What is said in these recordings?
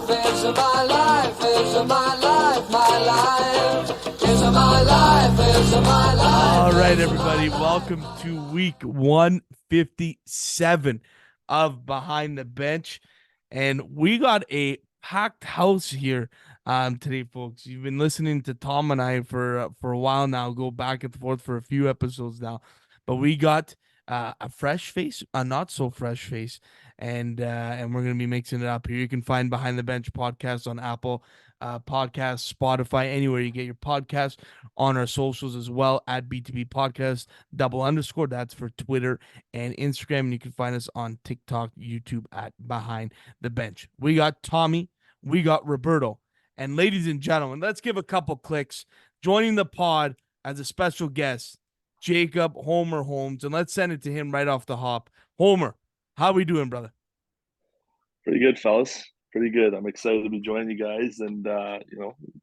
is my life, is my life, my life, is my life, is my life. All right, everybody, welcome to week 157 of Behind the Bench. And we got a packed house here today, folks. You've been listening to Tom and I for a while now, go back and forth for a few episodes now. But we got a fresh face, a not so fresh face, and we're gonna be mixing it up here. You can find Behind the Bench podcast on Apple Podcasts, Spotify, anywhere you get your podcasts, on our socials as well at B2B Podcast _. That's for Twitter and Instagram. And you can find us on TikTok, YouTube at Behind the Bench. We got Tommy, we got Roberto, and ladies and gentlemen, let's give a couple clicks. Joining the pod as a special guest, Jacob Homer Holmes, and let's send it to him right off the hop. Homer, how we doing, brother? Pretty good, fellas. Pretty good. I'm excited to be joining you guys and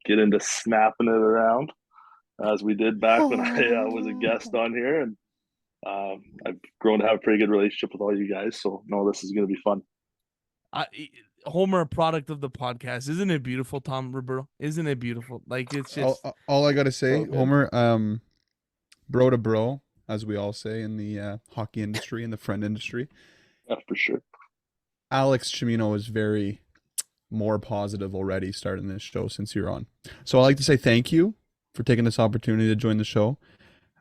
get into snapping it around as we did back when I was a guest on here. And I've grown to have a pretty good relationship with all you guys. So no, this is going to be fun. Homer, a product of the podcast. Isn't it beautiful, Tom Roberto? Isn't it beautiful? Like, it's just all I gotta say, so Homer, bro to bro, as we all say in the hockey industry and the friend industry. Yeah, for sure. Alex Chimino is very more positive already starting this show since you're on. So I'd like to say thank you for taking this opportunity to join the show.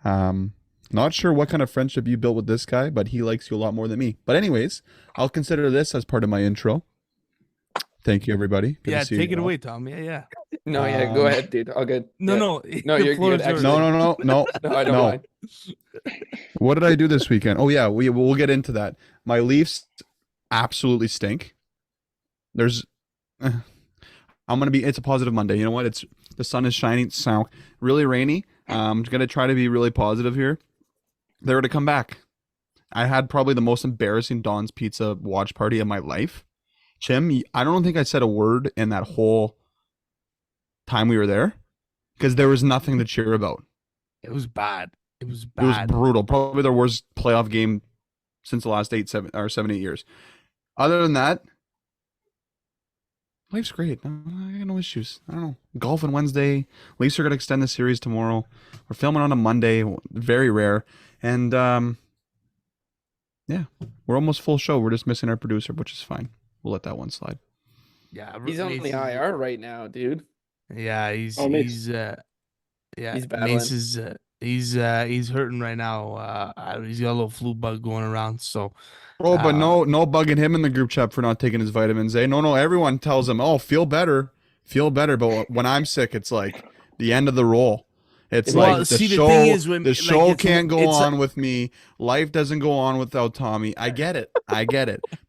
Not sure what kind of friendship you built with this guy, but he likes you a lot more than me. But anyways, I'll consider this as part of my intro. Thank you, everybody. Good to see take you it all. away, Tom. Yeah. No, yeah, go ahead, dude. All good. No, No, you're good. yours. No. No, I don't mind. What did I do this weekend? Oh yeah, we'll get into that. My Leafs absolutely stink. It's a positive Monday. You know what? The sun is shining. So really rainy. I'm gonna try to be really positive here. They're gonna come back. I had probably the most embarrassing Don's Pizza watch party of my life. Chim, I don't think I said a word in that whole time we were there because there was nothing to cheer about. It was bad. It was brutal. Probably their worst playoff game since the last 7, 8 years. Other than that, life's great. I got no issues. I don't know. Golf on Wednesday. Leafs are going to extend the series tomorrow. We're filming on a Monday. Very rare. And yeah, we're almost full show. We're just missing our producer, which is fine. We'll let that one slide. Yeah, He's on the IR right now, dude. Yeah, he's He's battling. Mace is he's hurting right now. He's got a little flu bug going around. So, but no bugging him in the group chat for not taking his vitamins. No, everyone tells him, "Oh, feel better." But when I'm sick, it's like the end of the roll. It's the show can't go on with me. Life doesn't go on without Tommy. I get it.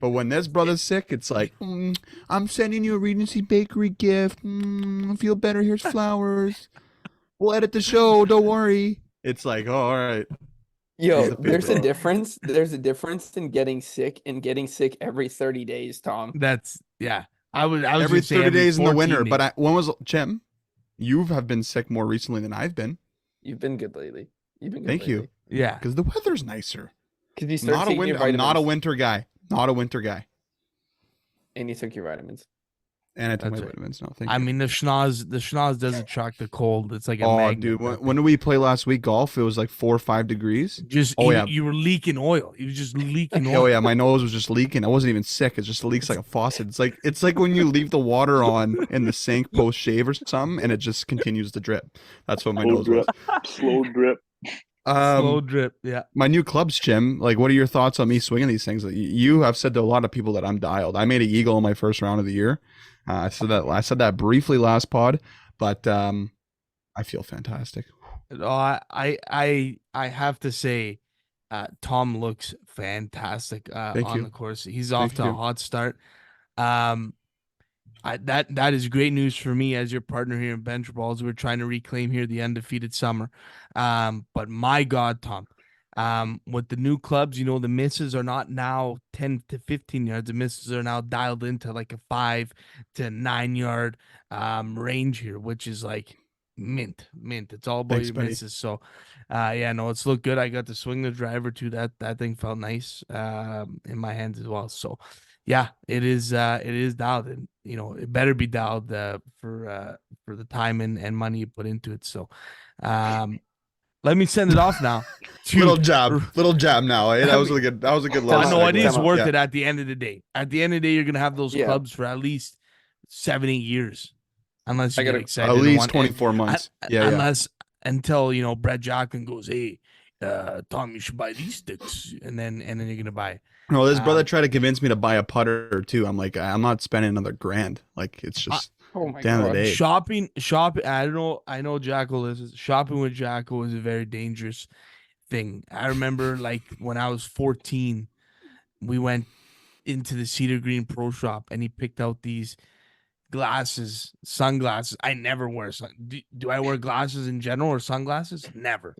But when this brother's sick, it's like, I'm sending you a Regency Bakery gift. Feel better. Here's flowers. We'll edit the show. Don't worry. It's like, oh, all right. Yo, there's a difference. There's a difference in getting sick and getting sick every 30 days, Tom. That's I was every 30 days in the winter. days. But when was Chim? You have been sick more recently than I've been. You've been good lately. Thank you. Yeah, because the weather's nicer. Because you start taking your vitamins. I'm not a winter guy. And you took your vitamins. And I took my That's right. vitamins. No, thank you. I mean, the schnoz does attract the cold. It's like a magnet. Dude, when did we play last week golf? It was like 4 or 5 degrees. You were leaking oil. You were just leaking oil. Oh yeah, my nose was just leaking. I wasn't even sick. It just leaks like a faucet. It's like when you leave the water on in the sink post shave or something, and it just continues to drip. That's what my nose was. Slow drip. Slow drip. Yeah. My new clubs, Jim. Like, what are your thoughts on me swinging these things? You have said to a lot of people that I'm dialed. I made an eagle in my first round of the year. I said that briefly last pod, but I feel fantastic. I have to say, Tom looks fantastic on the course. He's off to a hot start. That is great news for me as your partner here in Bench Balls. We're trying to reclaim here the undefeated summer. But my God, Tom, with the new clubs, the misses are not now 10 to 15 yards. The misses are now dialed into like a 5 to 9 yard range here, which is like mint. It's all about your misses. So, it's looked good. I got to swing the driver too. That thing felt nice in my hands as well. So, Yeah, it is. It is dialed, and it better be dialed for the time and money you put into it. So, um, let me send it off now. Little jab now. Eh? That was mean, a good. That was a good But little no, it segue. is worth Yeah. it at the end of the day. At the end of the day, you're gonna have those Yeah. clubs for at least 7, 8 years, unless you I get gotta- excited. At and least want- 24 months. Yeah. unless until Brett Jacklin goes, hey, Tom, you should buy these sticks, and then you're gonna buy. No, this brother Um, tried to convince me to buy a putter too. I'm like, I'm not spending another grand. Like, it's just Oh my at the end of the god. day. shopping. I don't know. I know Jackal is shopping with Jackal is a very dangerous thing. I remember like when I was 14, we went into the Cedar Green Pro Shop and he picked out these sunglasses. I never wear do I wear glasses in general or sunglasses? Never.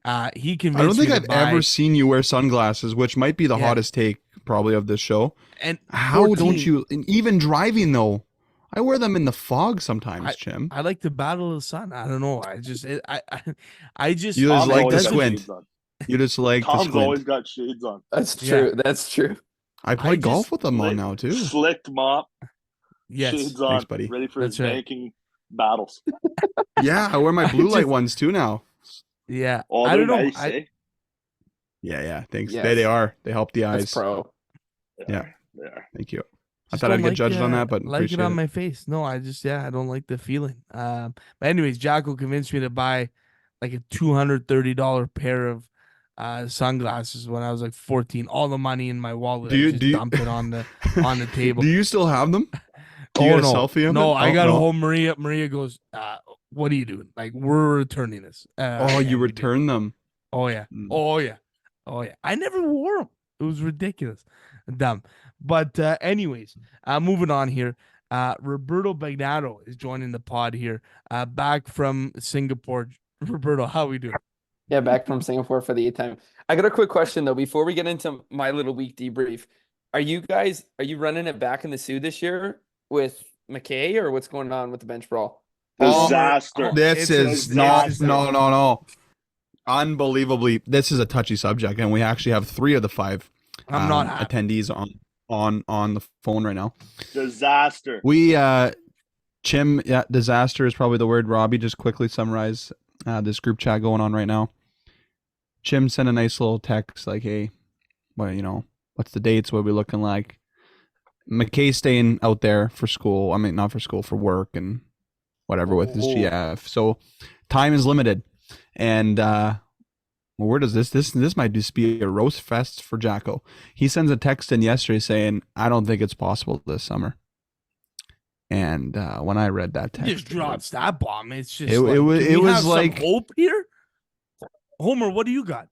He I don't convinced think me to I've buy ever seen you wear sunglasses, which might be the Yeah. hottest take probably of this show. and How 14, don't you? And even driving though, I wear them in the fog sometimes, Jim. I like the battle of the sun. I don't know. I just You just Tom's like to always got squint. shades on. You just like to Tom's squint. always got shades on. That's Yeah. true. That's true. I play golf just- with them on now too. Slicked mop, yes. shades on, Thanks, buddy. ready for That's his right. banking battles. Yeah, I wear my blue light just- ones too now. Yeah. Oh, I they're don't know. nice, eh? Yeah. Thanks. Yes. They are. They help the eyes. That's pro. They Yeah. are, They are. Thank you. I Just thought I'd don't get like, judged on that, but like appreciate it on it. my face. No, I don't like the feeling. But anyways, Jacko convinced me to buy like a $230 pair of sunglasses when I was like 14. All the money in my wallet, Do you- I just do you- dumped it on the table. Do you still have them? Do you Oh get a no, selfie of no! it? I Oh, got no. home. Maria goes, "What are you doing? Like we're returning this." Oh, and you we did. return them. Oh yeah. Mm. Oh yeah. Oh yeah. I never wore them. It was ridiculous. Dumb. But anyways, moving on here. Roberto Bagnato is joining the pod here. Back from Singapore. Roberto, how we doing? Yeah, back from Singapore for the 8th time. I got a quick question though before we get into my little week debrief. Are you running it back in the Sioux this year with McKay, or what's going on with the bench brawl? Disaster. This It's a is disaster. no. Unbelievably, this is a touchy subject, and we actually have 3 of the 5 I'm not happy. attendees on the phone right now. Disaster. We Chim, disaster is probably the word. Robbie, just quickly summarize this group chat going on right now. Chim sent a nice little text like, "Hey, what's the dates? What are we looking like?" McKay's staying out there for school. I mean, not for school, for work and whatever with his GF. So time is limited. And where does this might just be a roast fest for Jacko. He sends a text in yesterday saying, "I don't think it's possible this summer." And when I read that text, Just drops that bomb. It's just It like, was- do it we was have some like- hope here. Homer, what do you got?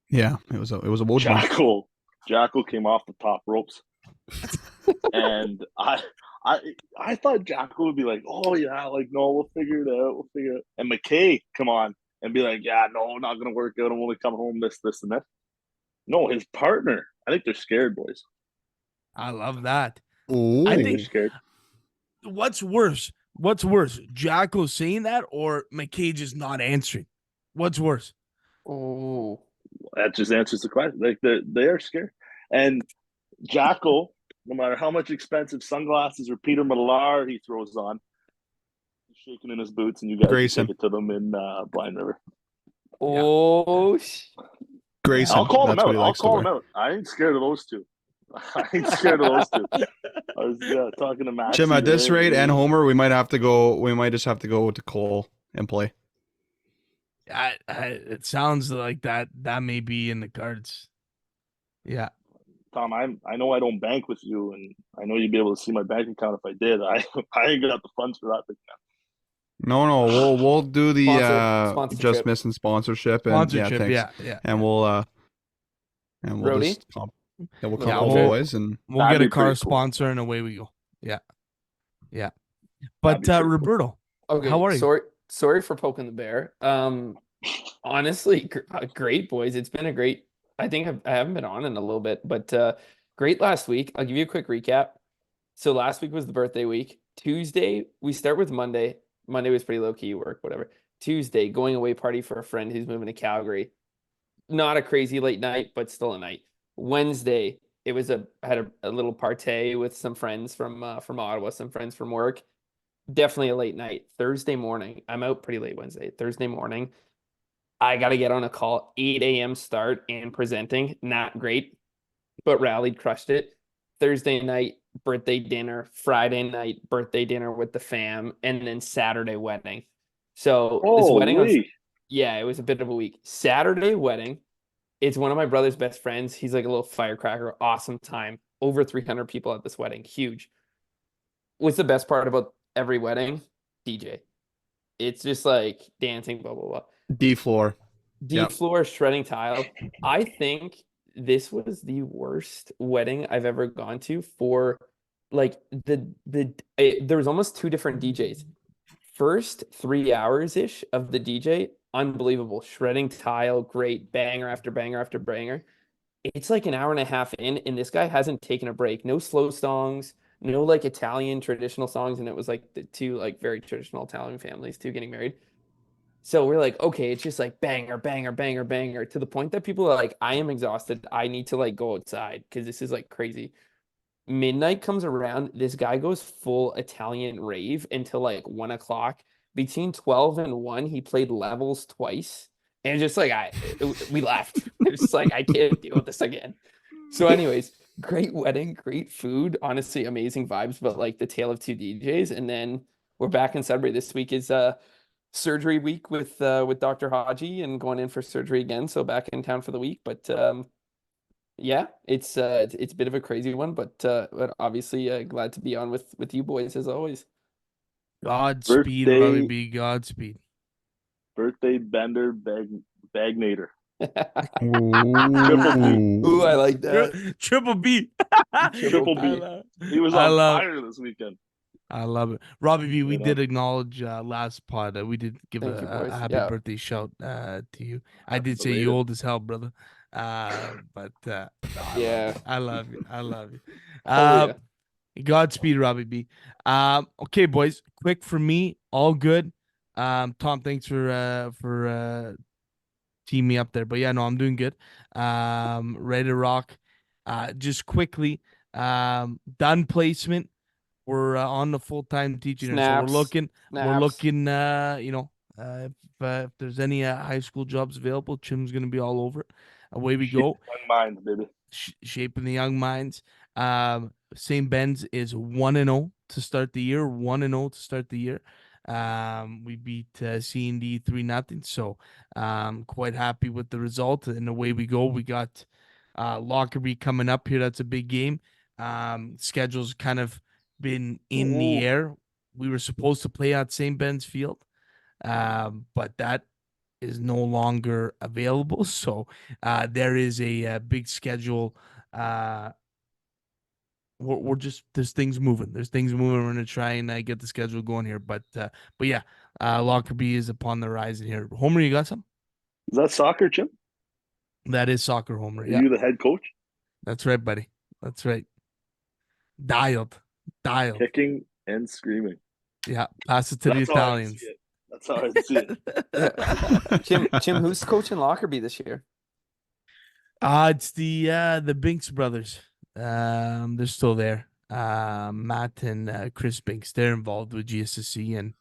yeah, it was a wood one. Jackal came off the top ropes, and I thought Jackal would be like, "Oh yeah, like no, we'll figure it out, And McKay come on and be like, "Yeah, no, not gonna work out. I'm only coming home this, and that." No, his partner. I think they're scared, boys. I love that. Ooh. I They're think scared. what's worse? Jacko saying that or McKay just not answering? What's worse? Oh, That just answers the question. Like they are scared, and Jackal, no matter how much expensive sunglasses or Peter Millar he throws on, he's shaking in his boots, and you guys Grayson. can take it to them in Blind River. Grayson, I'll call that's him what out. he I'll likes to call wear. him out. I ain't scared of those two. I ain't scared of those two. I was talking to Max. Jim, at this rate and Homer, we might just have to go to Cole and play. It sounds like that may be in the cards. Yeah. Tom, I know I don't bank with you, and I know you'd be able to see my bank account if I did. I ain't got the funds for that thing now. No, we'll do the Sponsorship. just missing sponsorship and Sponsorship. thanks. Yeah. And we'll Brody? just we'll come Yeah, home, we'll- boys, and We'll That'd get a be car pretty cool. sponsor and away we go. Yeah. But That'd be pretty cool. Roberto, Okay, how are you? Sorry for poking the bear. Honestly, great boys. It's been a great. I think I haven't been on in a little bit, but great last week. I'll give you a quick recap. So last week was the birthday week. Tuesday, we start with Monday. Monday was pretty low key work, whatever. Tuesday, going away party for a friend who's moving to Calgary. Not a crazy late night, but still a night. Wednesday, It was I had a little party with some friends from Ottawa, some friends from work. Definitely a late night. Thursday morning, I'm out pretty late Wednesday. Thursday morning, I got to get on a call, 8 a.m. start and presenting. Not great, but rallied, crushed it. Thursday night, birthday dinner. Friday night, birthday dinner with the fam. And then Saturday, wedding. So this wedding was, Holy. yeah, it was a bit of a week. Saturday, wedding. It's one of my brother's best friends. He's like a little firecracker. Awesome time. Over 300 people at this wedding. Huge. What's the best part about every wedding? DJ. It's just like dancing, blah, blah, blah. D floor. Deep Yep. floor, shredding tile. I think this was the worst wedding I've ever gone to for like there was almost two different DJs. First 3 hours ish of the DJ, unbelievable. Shredding tile, great, banger after banger after banger. It's like an hour and a half in, and this guy hasn't taken a break. No slow songs, no like Italian traditional songs, and it was like the two like very traditional Italian families, two getting married. So we're like, okay, it's just like banger, banger, banger, banger, to the point that people are like, I am exhausted. I need to like go outside because this is like crazy. Midnight comes around. This guy goes full Italian rave until like 1 o'clock. Between 12 and 1, he played levels twice. And just like we left. It's just like I can't deal with this again. So, anyways, great wedding, great food, honestly, amazing vibes, but like the tale of two DJs. And then we're back in Sudbury. This week is surgery week with Dr. Haji and going in for surgery again. So back in town for the week. But yeah, it's a bit of a crazy one, but obviously glad to be on with you boys as always. Godspeed, Robbie B. Godspeed. Birthday bender bagnator. Ooh, I like that. Triple B. Triple B. He was on fire this weekend. I love it. Robbie B, we You know? did acknowledge last pod. We did give Thank you, a boys. happy Yeah. birthday shout to you. I did say Belated. you old as hell, brother. But no, Yeah. I love you. I love you. Oh, yeah. Godspeed, Robbie B. Okay, boys. Quick for me, all good. Tom, thanks for team me up there. But yeah, no, I'm doing good. Ready to rock. Just quickly, done placement. We're on the full-time teaching here, so we're looking, if there's any high school jobs available, Chim's gonna be all over it. Away we go. Young mind, baby. Shaping the young minds. St. Ben's is 1-0 to start the year. 1-0 to start the year. We beat C&D 3-0, so quite happy with the result. And away we go. We got Lockerbie coming up here. That's a big game. Schedule's kind of been in the air. We were supposed to play at St. Ben's Field, but that is no longer available. So there is a big schedule. We're just there's things moving. We're gonna try and get the schedule going here. But yeah, Lockerbie is upon the horizon here. Homer, you got some? Is that soccer, Chim? That is soccer, Homer. Are Yeah, you the head coach? that's right, buddy. That's right. Dialed. Kicking and screaming. Yeah, pass it to the Italians. That's how I see it. Jim, who's coaching Lockerbie this year? It's the Binks brothers. They're still there. Matt and Chris Binks. They're involved with GSSC, and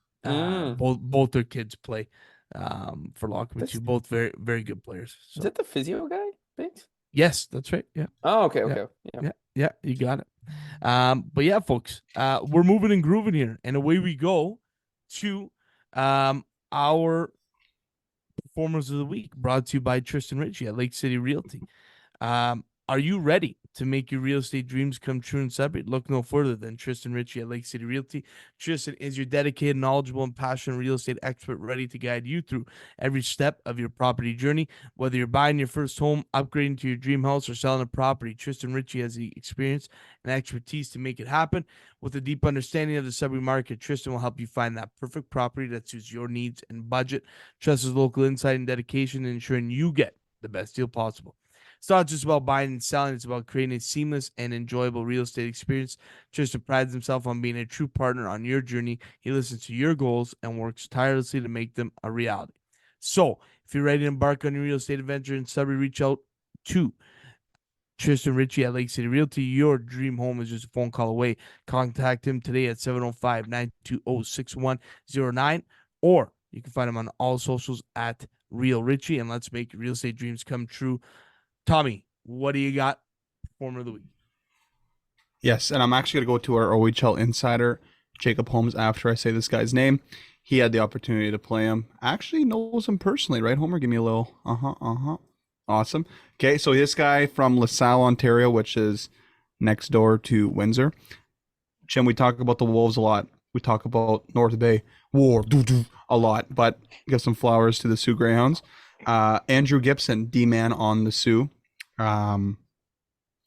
both their kids play for Lockerbie too. Both very very good players. So. Is that the physio guy, Binks? Yes, that's right. Yeah. Oh, okay. Yeah, you got it. But yeah, folks, we're moving and grooving here, and away we go to our performers of the week, brought to you by Tristan Ritchie at Lake City Realty. Are you ready to make your real estate dreams come true in Sudbury? Look no further than Tristan Ritchie at Lake City Realty. Tristan is your dedicated, knowledgeable, and passionate real estate expert, ready to guide you through every step of your property journey. Whether you're buying your first home, upgrading to your dream house, or selling a property, Tristan Ritchie has the experience and expertise to make it happen. With a deep understanding of the Sudbury market, Tristan will help you find that perfect property that suits your needs and budget. Trust his local insight and dedication in ensuring you get the best deal possible. It's not just about buying and selling. It's about creating a seamless and enjoyable real estate experience. Tristan prides himself on being a true partner on your journey. He listens to your goals and works tirelessly to make them a reality. So, if you're ready to embark on your real estate adventure in Sudbury, reach out to Tristan Ritchie at Lake City Realty. Your dream home is just a phone call away. Contact him today at 705-920-6109, or you can find him on all socials at Real Ritchie. And let's make real estate dreams come true. Tommy, what do you got? Performer of the week. Yes, and I'm actually going to go to our OHL insider, Jacob Holmes, after I say this guy's name. He had the opportunity to play him. Actually knows him personally, right, Homer? Give me a little, Awesome. Okay, so this guy from LaSalle, Ontario, which is next door to Windsor. Jim, we talk about the Wolves a lot. We talk about North Bay War a lot, but give some flowers to the Sioux Greyhounds. Andrew Gibson, D-man on the Sioux.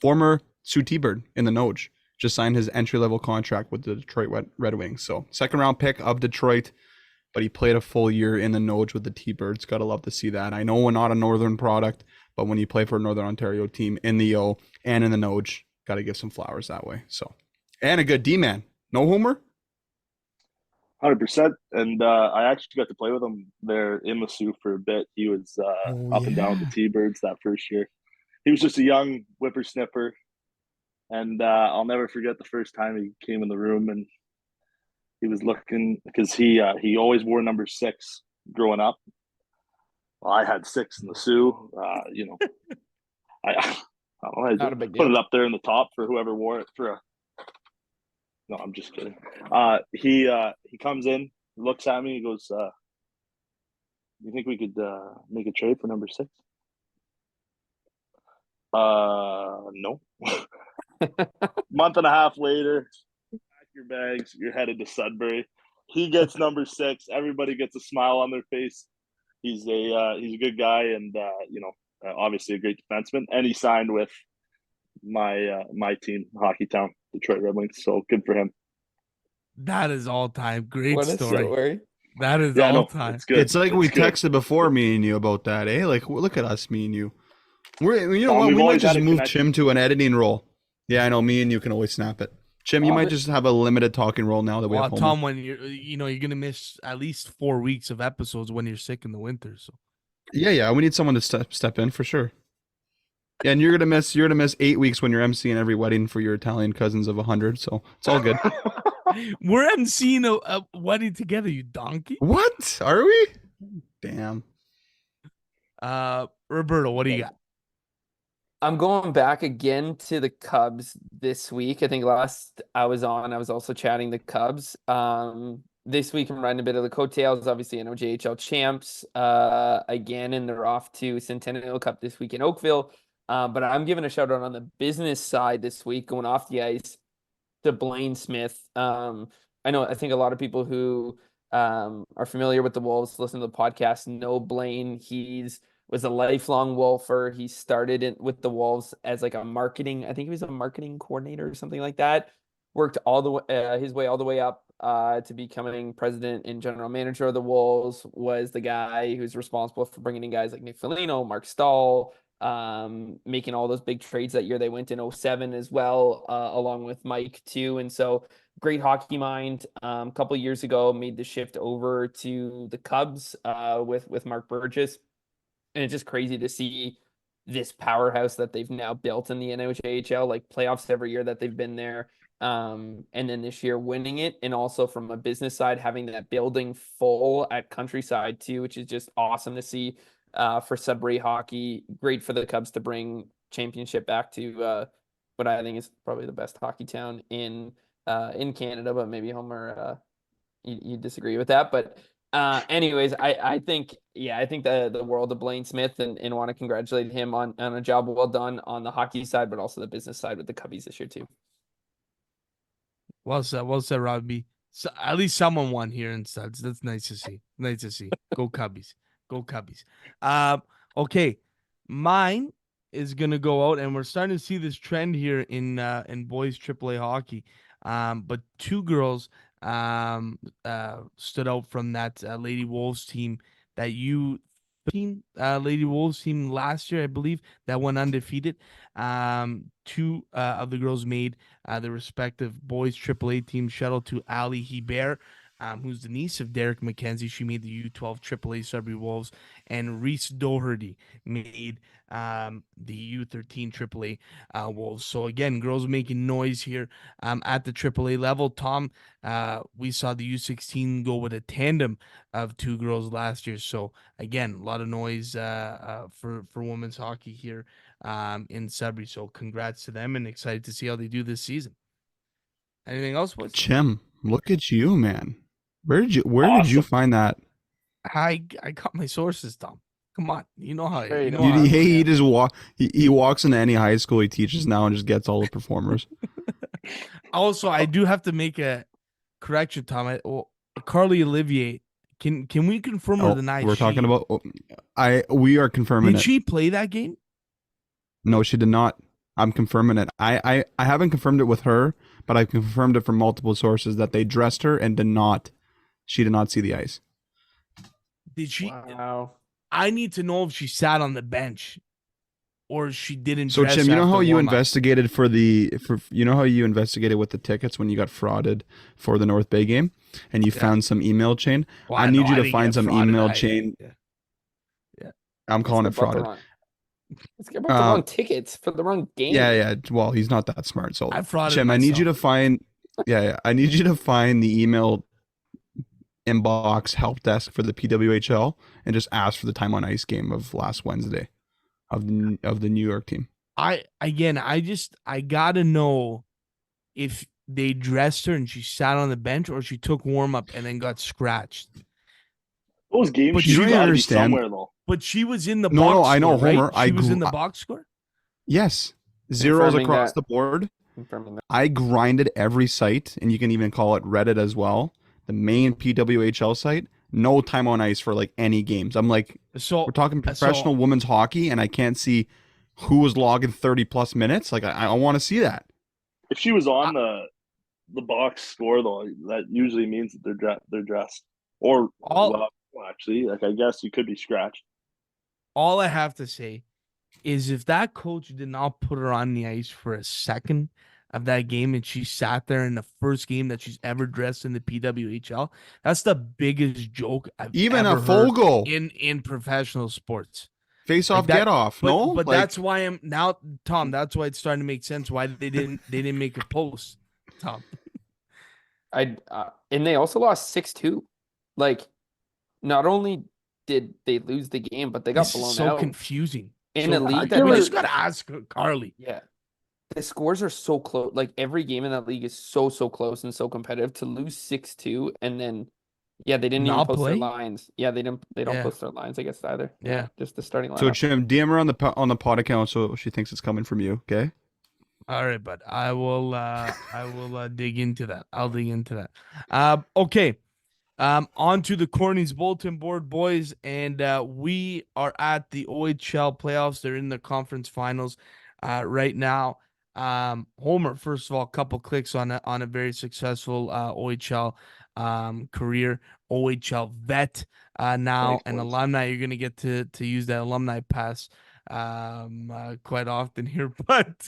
Former Sioux T-Bird in the Noge. Just signed his entry-level contract with the Detroit Red Wings. So second-round pick of Detroit, but he played a full year in the Noge with the T-Birds. Gotta love to see that. I know we're not a Northern product, but when you play for a Northern Ontario team in the O and in the Noge, gotta give some flowers that way. So, and a good D-man. No Homer? 100%. And I actually got to play with him there in the Sioux for a bit. He was up and down with the T-Birds that first year. He was just a young whippersnapper. And I'll never forget the first time he came in the room and he was looking, because he always wore number 6 growing up. Well, I had 6 in the Sioux. I Not a big put deal. it up there in the top for whoever wore it for a. No, I'm just kidding. He comes in, looks at me, he goes, "You think we could make a trade for number 6?" No. Month and a half later, pack your bags, you're headed to Sudbury. He gets number 6. Everybody gets a smile on their face. He's a good guy, and obviously a great defenseman. And he signed with my team, Hockey Town, Detroit Red Wings. So good for him. That is all time. Great What a story. story. That is Yeah, all no, time. it's good. It's like we good. texted before, me and you, about that, eh? Like, look at us, me and you. You know Tom, what? we've We might always just had a move connection. Chim to an editing role. Yeah, I know. Me and you can always snap it. Chim, you might just have a limited talking role now that we Well, have Homer. Tom, when you're gonna miss at least 4 weeks of episodes when you're sick in the winter. So Yeah. We need someone to step in for sure. Yeah, and you're gonna miss 8 weeks when you're emceeing every wedding for your Italian cousins of 100. So it's all good. we're emceeing a wedding together, you donkey. What are we? Damn. Roberto, what do you got? I'm going back again to the Cubs this week. I think last I was also chatting the Cubs. This week I'm riding a bit of the coattails, obviously NOJHL champs again, and they're off to Centennial Cup this week in Oakville. But I'm giving a shout out on the business side this week, going off the ice to Blaine Smith. I think a lot of people who are familiar with the Wolves, listen to the podcast, know Blaine. Was a lifelong Wolfer. He started with the Wolves as like I think he was a marketing coordinator or something like that. Worked all the way his way all the way up to becoming president and general manager of the Wolves. Was the guy who's responsible for bringing in guys like Nick Foligno, Mark Stahl, making all those big trades that year. They went in 07 as well, along with Mike too. And so great hockey mind. A couple of years ago, made the shift over to the Cubs with Mark Burgess. And it's just crazy to see this powerhouse that they've now built in the NOJHL, like playoffs every year that they've been there. And then this year winning it. And also from a business side, having that building full at Countryside too, which is just awesome to see for Sudbury hockey. Great for the Cubs to bring championship back to what I think is probably the best hockey town in Canada, but maybe Homer, you disagree with that. But anyways, I think the world of Blaine Smith and want to congratulate him on a job well done on the hockey side, but also the business side with the Cubbies this year too. Well said, Robbie. So at least someone won here in Suds. That's nice to see. Nice to see. Go Cubbies. Go Cubbies. Okay. Mine is gonna go out, and we're starting to see this trend here in boys AAA hockey. But 2 girls stood out from that Lady Wolves team that Lady Wolves team last year, I believe, that went undefeated. 2 of the girls made the respective boys AAA team. Shout out to Ali Hebert who's the niece of Derek McKenzie. She made the U12 AAA Sudbury Wolves, and Reese Doherty made the U13 AAA Wolves. So again, girls making noise here at the AAA level. Tom, we saw the U16 go with a tandem of two girls last year. So again, a lot of noise for women's hockey here in Sudbury. So congrats to them, and excited to see how they do this season. Anything else, boys? Jim, look at you, man. Where did you Awesome. find that? I got my sources, Tom. Come on, you know how Straight know up. how I He am. just he walks into any high school he teaches now and just gets all the performers. Also, I do have to make a correction, Tom. Carly Olivier, can we confirm or deny? We're talking about. We are confirming Did it. she play that game? No, she did not. I'm confirming it. I haven't confirmed it with her, but I've confirmed it from multiple sources that they dressed her and she did not see the ice. Did she? Wow. I need to know if she sat on the bench or she didn't. So dress Jim, you know after how you warm-up. investigated you know how you investigated with the tickets when you got frauded for the North Bay game, and you found some email chain. Well, I know need you to didn't find get some frauded. email chain. Yeah. I'm calling it Let's get about the frauded. wrong- Let's get about the wrong tickets for the wrong game. Yeah. Well, he's not that smart. So I frauded Jim, I need you to myself. find. Yeah. I need you to find the email inbox help desk for the PWHL and just ask for the time on ice game of last Wednesday of the New York team. I gotta know if they dressed her and she sat on the bench or she took warm up and then got scratched. Those games, But she's you got don't to be understand. somewhere though. But she was in the No, box no, I know, score, right? Homer. She was in the box score? Yes. Zeros Confirming across that. the board. Confirming that. I grinded every site, and you can even call it Reddit as well. The main PWHL site, no time on ice for like any games. I'm like, So we're talking professional women's hockey, and I can't see who was logging 30 plus minutes. Like, I want to see that. If she was on the box score though, that usually means that they're dressed. Or well, actually, like I guess you could be scratched. all I have to say is if that coach did not put her on the ice for a second of that game and she sat there in the first game that she's ever dressed in the PWHL, that's the biggest joke I've Even ever a full heard goal. in professional sports. Face off, that, get off. But Like, that's why I'm now, Tom. That's why it's starting to make sense why they didn't make a post, Tom. And they also lost 6-2. Like, not only did they lose the game, but they got This blown is so out confusing. in So a league we that just gotta ask Carly. Yeah. The scores are so close. Like every game in that league is so close and so competitive. To lose 6-2 and then they didn't even Not post their play? lines. Yeah, they don't Yeah. post their lines, I guess, either. Yeah. Just the starting lineup. so Jim, DM her on the pod account so she thinks it's coming from you. Okay. All right, but I will dig into that. I'll dig into that. Okay. On to the Corny's bulletin board, boys, and we are at the OHL playoffs. They're in the conference finals right now. Homer, first of all, a couple clicks on a very successful OHL career, OHL vet now, Thanks, an boys. alumni. You're gonna get to use that alumni pass quite often here, but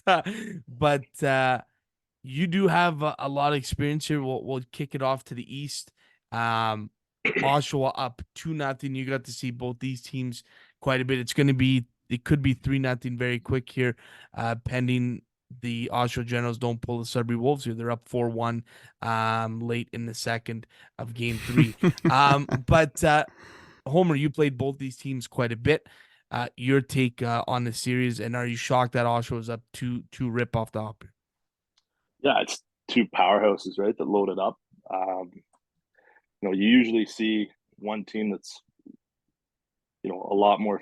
you do have a lot of experience here. We'll kick it off to the east. Oshawa up 2-0. You got to see both these teams quite a bit. It could be 3-0 very quick here, pending the Oshawa Generals don't pull the Sudbury Wolves here. They're up 4-1 late in the second of game 3. But Homer, you played both these teams quite a bit. Your take on the series, and are you shocked that Oshawa was up two rip off the hop? Yeah, it's two powerhouses, right, that loaded up. You usually see one team that's a lot more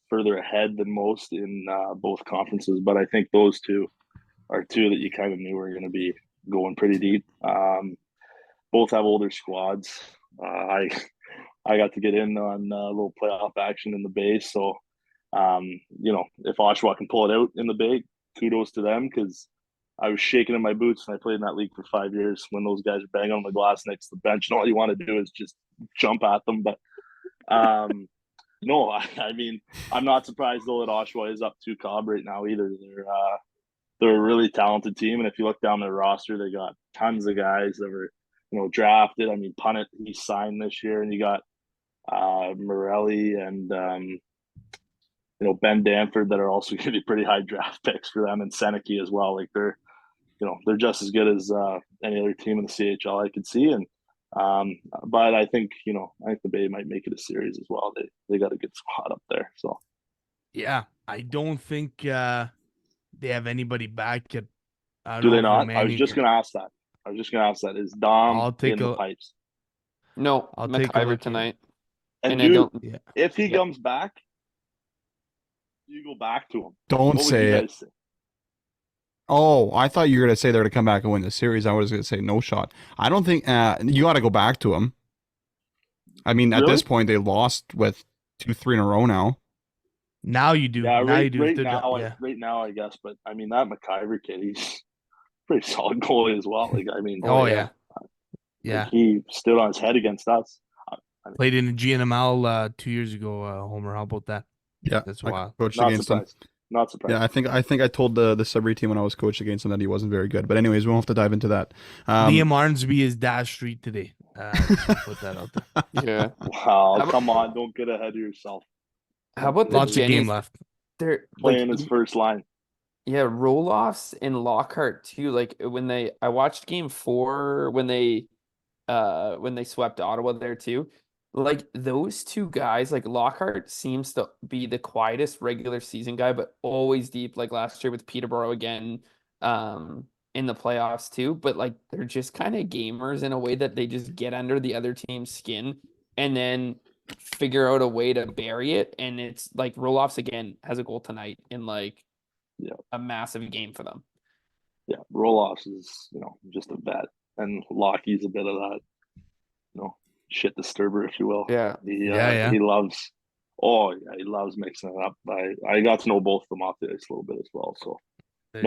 further ahead than most in both conferences, but I think those two are two that you kind of knew were going to be going pretty deep. Both have older squads. I got to get in on a little playoff action in the Bay, so if Oshawa can pull it out in the Bay, kudos to them, because I was shaking in my boots and I played in that league for 5 years when those guys are banging on the glass next to the bench and all you want to do is just jump at them. But no, I mean, I'm not surprised though that Oshawa is up 2 Cobb right now either. They're a really talented team, and if you look down their roster, they got tons of guys that were drafted. I mean, Punnett, he signed this year, and you got Morelli and Ben Danford that are also going to be pretty high draft picks for them, and Seneke as well. Like they're just as good as any other team in the CHL I could see, and but I think the Bay might make it a series as well. They got a good squad up there, so Yeah, I don't think they have anybody back at. I don't do know they if not? I was just Romania going to ask that. Is Dom I'll take in the a pipes? No, I'll take a McIver look here. tonight. And I don't. Yeah. if he Yeah. comes back, you go back to him. Don't What would say you it. guys say? Oh, I thought you were gonna say they're gonna come back and win the series. I was gonna say no shot. I don't think you got to go back to them. I mean, at Really? this point, they lost with 2-3 in a row now. Now you do. Yeah, now you do. right They're now, yeah. right now, I guess. But I mean, that McIver kid, he's pretty solid goalie as well. Like, I mean, Oh yeah. yeah. Yeah. like he stood on his head against us. Played in the GNML 2 years ago, Homer. How about that? Yeah, That's I wild. coached Not against them. surprised. Not surprised. Yeah, I think I told the Sudbury team when I was coached against him that he wasn't very good. But anyways, we won't have to dive into that. Liam Arnsby is Dash Street today. Just to put that out there. Yeah. Wow, How come on, don't get ahead of yourself. How about the Lots of game Jennies? left. They're Playing like his first line. Yeah, Roloffs and Lockhart too. Like I watched game 4 when they swept Ottawa there too. Like those two guys, like Lockhart seems to be the quietest regular season guy, but always deep, like last year with Peterborough again, in the playoffs too. But like they're just kind of gamers in a way that they just get under the other team's skin and then figure out a way to bury it. And it's like Roloffs again has a goal tonight in like a massive game for them. Yeah, Roloffs is just a vet, and Lockie's a bit of that shit disturber, if you will. Yeah. He loves. Oh yeah, he loves mixing it up. I got to know both of them off the ice a little bit as well. So they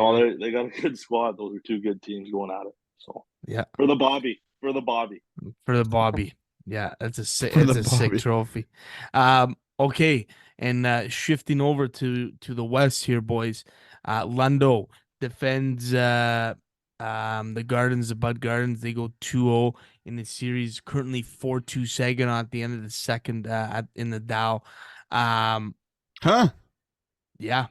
got a good squad. Those are two good teams going at it. So yeah, for the Bobby. For the Bobby. Yeah, that's a sick trophy. Okay, and shifting over to the West here, boys. Lundo defends the Gardens, the Bud Gardens. They go 2-0 in the series. Currently 4-2 Saginaw at the end of the second in the Dow. Huh? Yeah.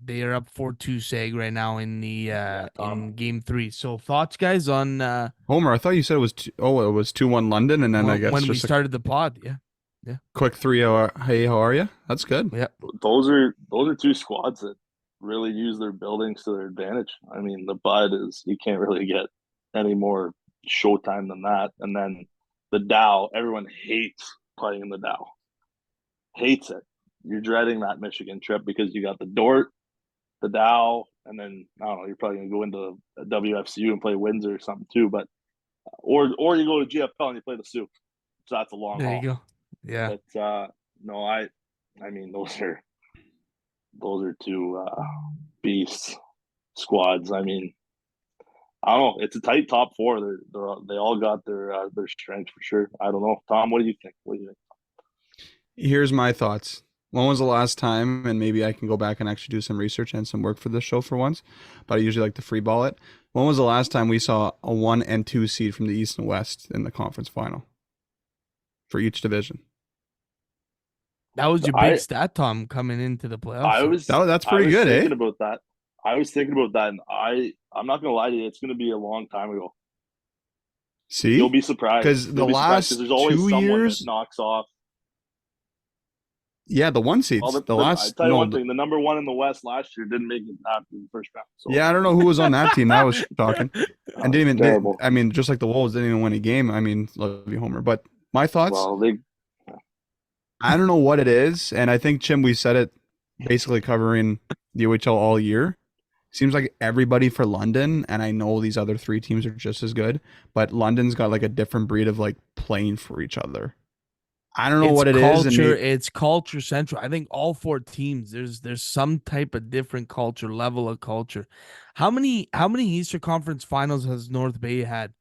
They are up 4-2 Sag right now in the in game 3. So thoughts, guys, on Homer, I thought you said it was it was 2-1 London, and then I guess when we just started the pod. Yeah. quick 3-0. Hey, how are you? That's good. Yeah. Those are two squads that really use their buildings to their advantage. I mean, the Bud you can't really get any more showtime than that. And then the Dow, everyone hates playing in the Dow. Hates it. You're dreading that Michigan trip because you got the Dort, the Dow, and then I don't know, you're probably gonna go into a WFCU and play Windsor or something too, but or you go to GFL and you play the Sioux. So that's a long haul. There you go. Yeah. But no, I mean those are two beast squads. I mean, I don't know. It's a tight top 4. They all got their strengths for sure. I don't know, Tom. What do you think? Here's my thoughts. When was the last time, and maybe I can go back and actually do some research and some work for this show for once, but I usually like to free ball it. When was the last time we saw a 1 and 2 seed from the East and West in the conference final for each division? That was your big stat, Tom, coming into the playoffs. That's pretty good, eh? About that. I was thinking about that, and I'm not gonna lie to you, it's gonna be a long time ago. See, you'll be surprised because the last there's always 2 years that knocks off. Yeah, the 1 seeds. I tell you one thing: the number 1 in the West last year didn't make it past the first round. So. Yeah, I don't know who was on that team. That was shocking, and didn't even. I mean, just like the Wolves didn't even win a game. I mean, love you, Homer. But my thoughts. Well, I don't know what it is, and I think Chim, we said it, basically covering the OHL all year. Seems like everybody for London, and I know these other 3 teams are just as good, but London's got like a different breed of like playing for each other. I don't know what it is. It's culture central. I think all 4 teams, there's some type of different culture, level of culture. How many Eastern Conference Finals has North Bay had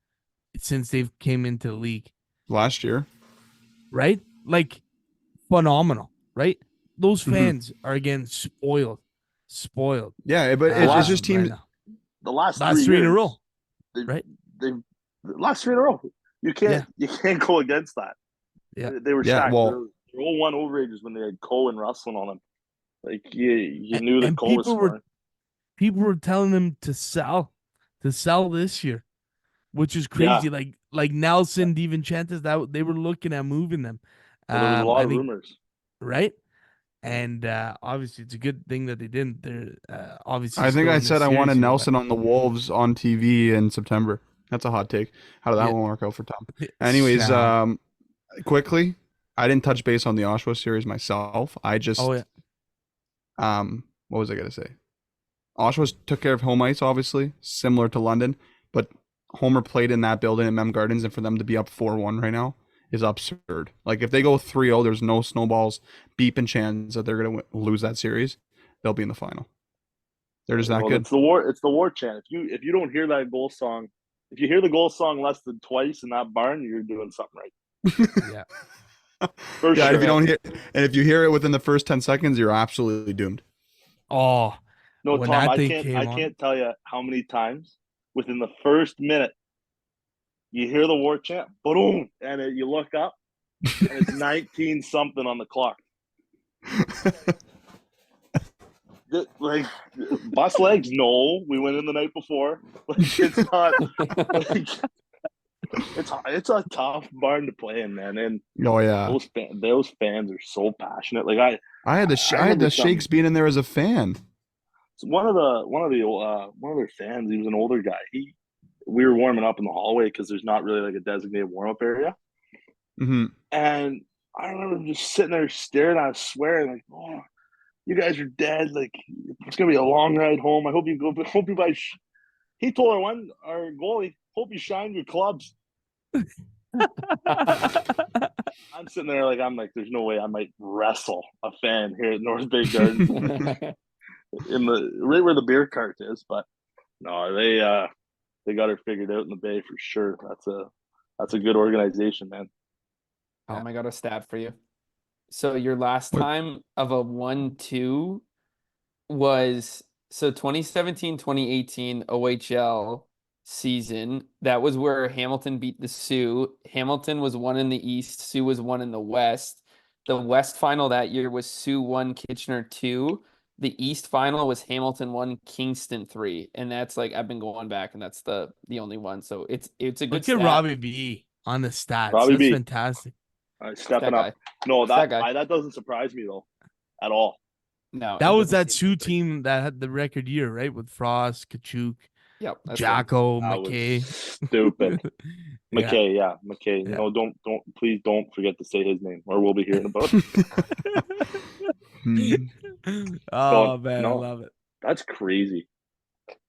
since they've came into the league? Last year, right? Like phenomenal, right? Those fans are again spoiled. Yeah, but it's just teams. The last 3 in a row, right? They've last 3 in a row. You can't go against that. Yeah. They were Yeah, stacked. well, They're 0-1 overages when they had Cole and Russell on them. Like you And, knew that and Cole was scoring. people were telling him to sell this year, which is Yeah. crazy. Like Nelson, DiVincentis, that they were looking at moving them. Well, there was a lot I of think rumors. right. And obviously, it's a good thing that they didn't. They're obviously I think still I in this said I wanted series here, Nelson on the Wolves on TV in September. That's a hot take. How did that Yeah. one work out for Tom? but Anyways, Sam. quickly, I didn't touch base on the Oshawa series myself. I just Oh yeah, what was I gonna say? Oshawa took care of home ice, obviously, similar to London, but Homer played in that building at Mem Gardens, and for them to be up 4-1 right now is absurd. Like if they go 3-0, there's no snowballs beeping chance that they're gonna lose that series. They'll be in the final. They're just that good. It's the war. It's the war chant. If you don't hear that goal song, if you hear the goal song less than twice in that barn, you're doing something right. yeah. For Yeah, sure. if you don't hear, and if you hear it within the first 10 seconds, you're absolutely doomed. Oh, No, when Tom, that I thing can't. came I on, can't tell you how many times within the first minute you hear the war chant, boom, and you look up, and it's 19 something on the clock. Like bus legs, no, we went in the night before. Like it's not. Like, it's a tough barn to play in, man. And Oh yeah, those fans are so passionate. Like I I had remember the Shakes being in there as a fan. one of their fans. He was an older guy. We were warming up in the hallway because there's not really like a designated warm up area. Mm-hmm. And I remember him just sitting there staring at us, swearing like, "Oh, you guys are dead. Like it's gonna be a long ride home. I hope you go. Hope you buy." He told our goalie, "Hope you shine your clubs." I'm sitting there like there's no way I might wrestle a fan here at North Bay Gardens in the right where the beer cart is, but no, they got her figured out in the Bay for sure. That's a good organization, man. I got a stat for you. So your last time of a 1-2 was 2017, 2018 OHL season. That was where Hamilton beat the Sioux. Hamilton was 1 in the East, Sioux was 1 in the West. The West final that year was Sioux 1, Kitchener 2. The East final was Hamilton 1, Kingston 3. And that's like I've been going back, and that's the only one. So it's a good look stat. at Robbie B on the stats. Robbie That's B. fantastic. Stepping up. No, that doesn't surprise me though, at all. No, That was that Sioux team that had the record year, right? With Frost, Kachuk, Yep, Jacko, That McKay. was stupid. McKay, yeah, McKay. Yeah. No, please don't forget to say his name, or we'll be hearing about it. Oh man, I no, love it. that's crazy.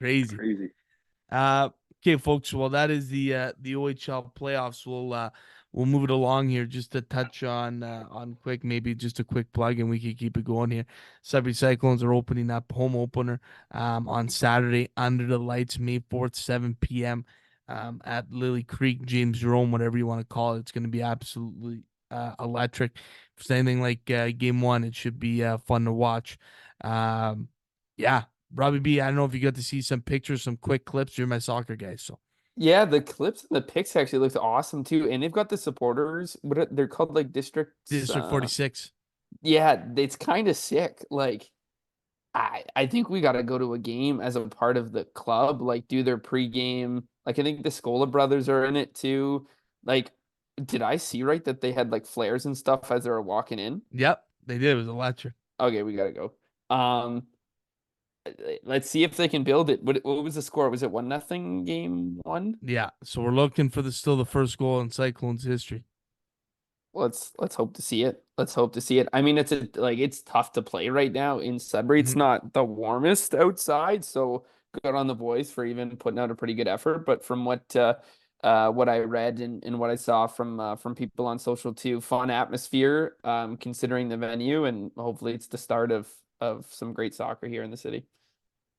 Crazy. Okay, folks. Well, that is the OHL playoffs. We'll move it along here just to touch on quick, maybe just a quick plug, and we can keep it going here. Sudbury Cyclones are opening up home opener on Saturday under the lights, May 4th, 7 p.m. At Lily Creek, James Jerome, whatever you want to call it. It's going to be absolutely electric. If it's anything like game one, it should be fun to watch. Yeah. Robbie B, I don't know if you got to see some pictures, some quick clips. You're my soccer guy, so. Yeah, the clips and the pics actually looked awesome too, and they've got the supporters. They're called like District 46. Yeah, it's kind of sick. Like, I think we got to go to a game as a part of the club. Like, do their pregame. Like, I think the Scola brothers are in it too. Like, did I see right that they had like flares and stuff as they were walking in? Yep, they did. It was electric. Okay, we gotta go. Let's see if they can build it. What was the score? Was it 1-0 game one? Yeah, so we're looking for the first goal in Cyclones history. Let's hope to see it. Let's hope to see it. I mean, it's tough to play right now in Sudbury. It's not the warmest outside, so good on the boys for even putting out a pretty good effort. But from what I read and what I saw from people on social too, fun atmosphere, considering the venue, and hopefully it's the start of some great soccer here in the city.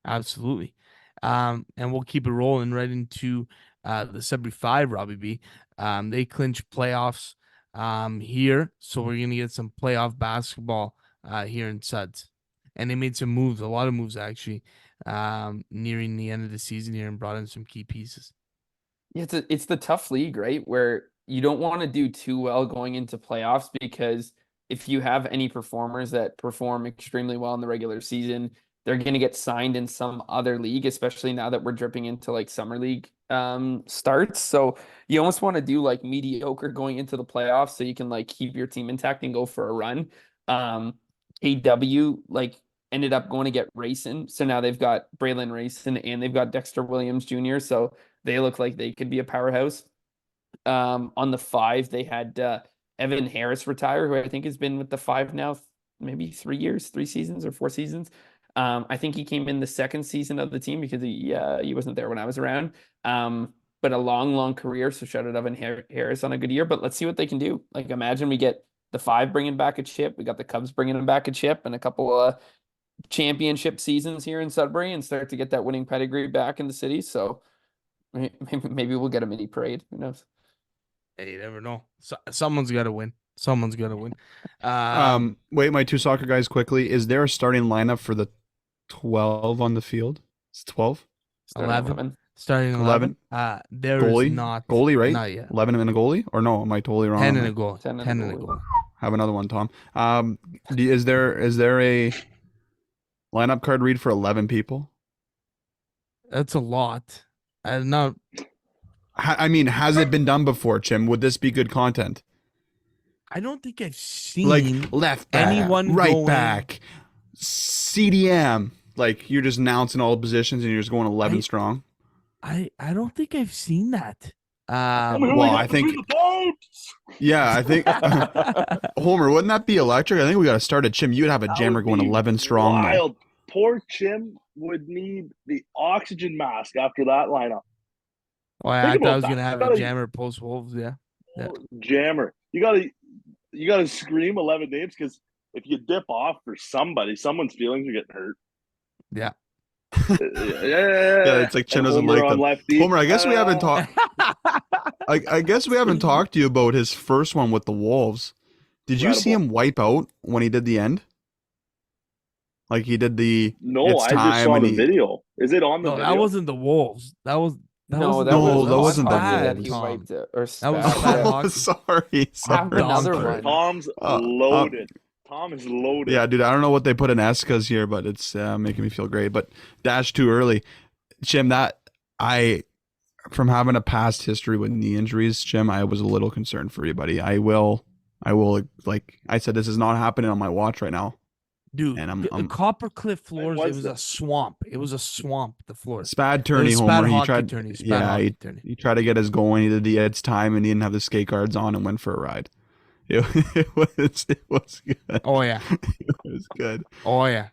Absolutely. And we'll keep it rolling right into the Sudbury 5, Robbie B. They clinch playoffs here, so we're gonna get some playoff basketball here in Suds. And they made some moves, a lot of moves actually, nearing the end of the season here, and brought in some key pieces. Yeah, it's the tough league, right? Where you don't want to do too well going into playoffs because if you have any performers that perform extremely well in the regular season, they're going to get signed in some other league, especially now that we're dripping into like summer league starts. So you almost want to do like mediocre going into the playoffs so you can like keep your team intact and go for a run. KW like ended up going to get Racing, so now they've got Braylon Racing and they've got Dexter Williams Jr. So they look like they could be a powerhouse. On the 5, they had Evan Harris retire, who I think has been with the 5 now, maybe 3 seasons or 4 seasons. I think he came in the second season of the team because he wasn't there when I was around. But a long career. So shout out Evan Harris on a good year. But let's see what they can do. Like imagine we get the 5 bringing back a chip. We got the Cubs bringing them back a chip and a couple of championship seasons here in Sudbury and start to get that winning pedigree back in the city. So maybe we'll get a mini parade. Who knows? Hey, you never know. Someone's got to win. Someone's got to win. Wait, my 2 soccer guys quickly. Is there a starting lineup for the 12 on the field? It's 12? 11. Starting 11. There goalie? is not. Goalie, right? Not yet. 11 and a goalie? Or no, am I totally wrong? 10 on and a that? goal. 10 10 and and a a goal. goal. Have another one, Tom. Is there a lineup card read for 11 people? That's a lot. Not. I mean, has it been done before, Chim? Would this be good content? I don't think I've seen Like left back, anyone right going- back, CDM. Like you're just announcing all the positions and you're just going 11 strong. I don't think I've seen that. Well, I think. Yeah, I think. Homer, wouldn't that be electric? I think we got to start at Chim. You would have a That jammer would going be 11 strong. Though. Wild. Poor Chim would need the oxygen mask after that lineup. Well, I Think thought I about was that. gonna have You a gotta- jammer post Wolves. Yeah. Yeah. Jammer. You gotta scream 11 names because if you dip off for somebody, someone's feelings are getting hurt. Yeah. Yeah, it's like Chim And doesn't Homer like on them. lefty. Homer, I guess we haven't talked. I guess we haven't talked to you about his first one with the Wolves. Did you see him wipe out when he did the end? Like he did the No, it's I just time saw and the he- video. Is it on the No, video? that wasn't the Wolves. That was No, wasn't that the was Wolves. that wasn't the hockey that Wolves. he Tom. wiped it, or That was Spat, bad yeah. hockey. sorry. I have another Dumpster. one. Tom's loaded. Tom is loaded. Yeah, dude, I don't know what they put in Escas here, but it's making me feel great. But dash too early. Jim, from having a past history with knee injuries, Jim, I was a little concerned for you, buddy. I will, like I said, this is not happening on my watch right now. Dude, And the I'm Copper Cliff floors, was it was that? a swamp. It was a swamp, the floors. Spad It tourney, was Homer. Spad He hockey tried, tourney. Spad yeah, hockey tourney. he tried to get us going. He did the Ed's time, and he didn't have the skate guards on, and went for a ride. It was good. Oh yeah. It was good. Oh yeah.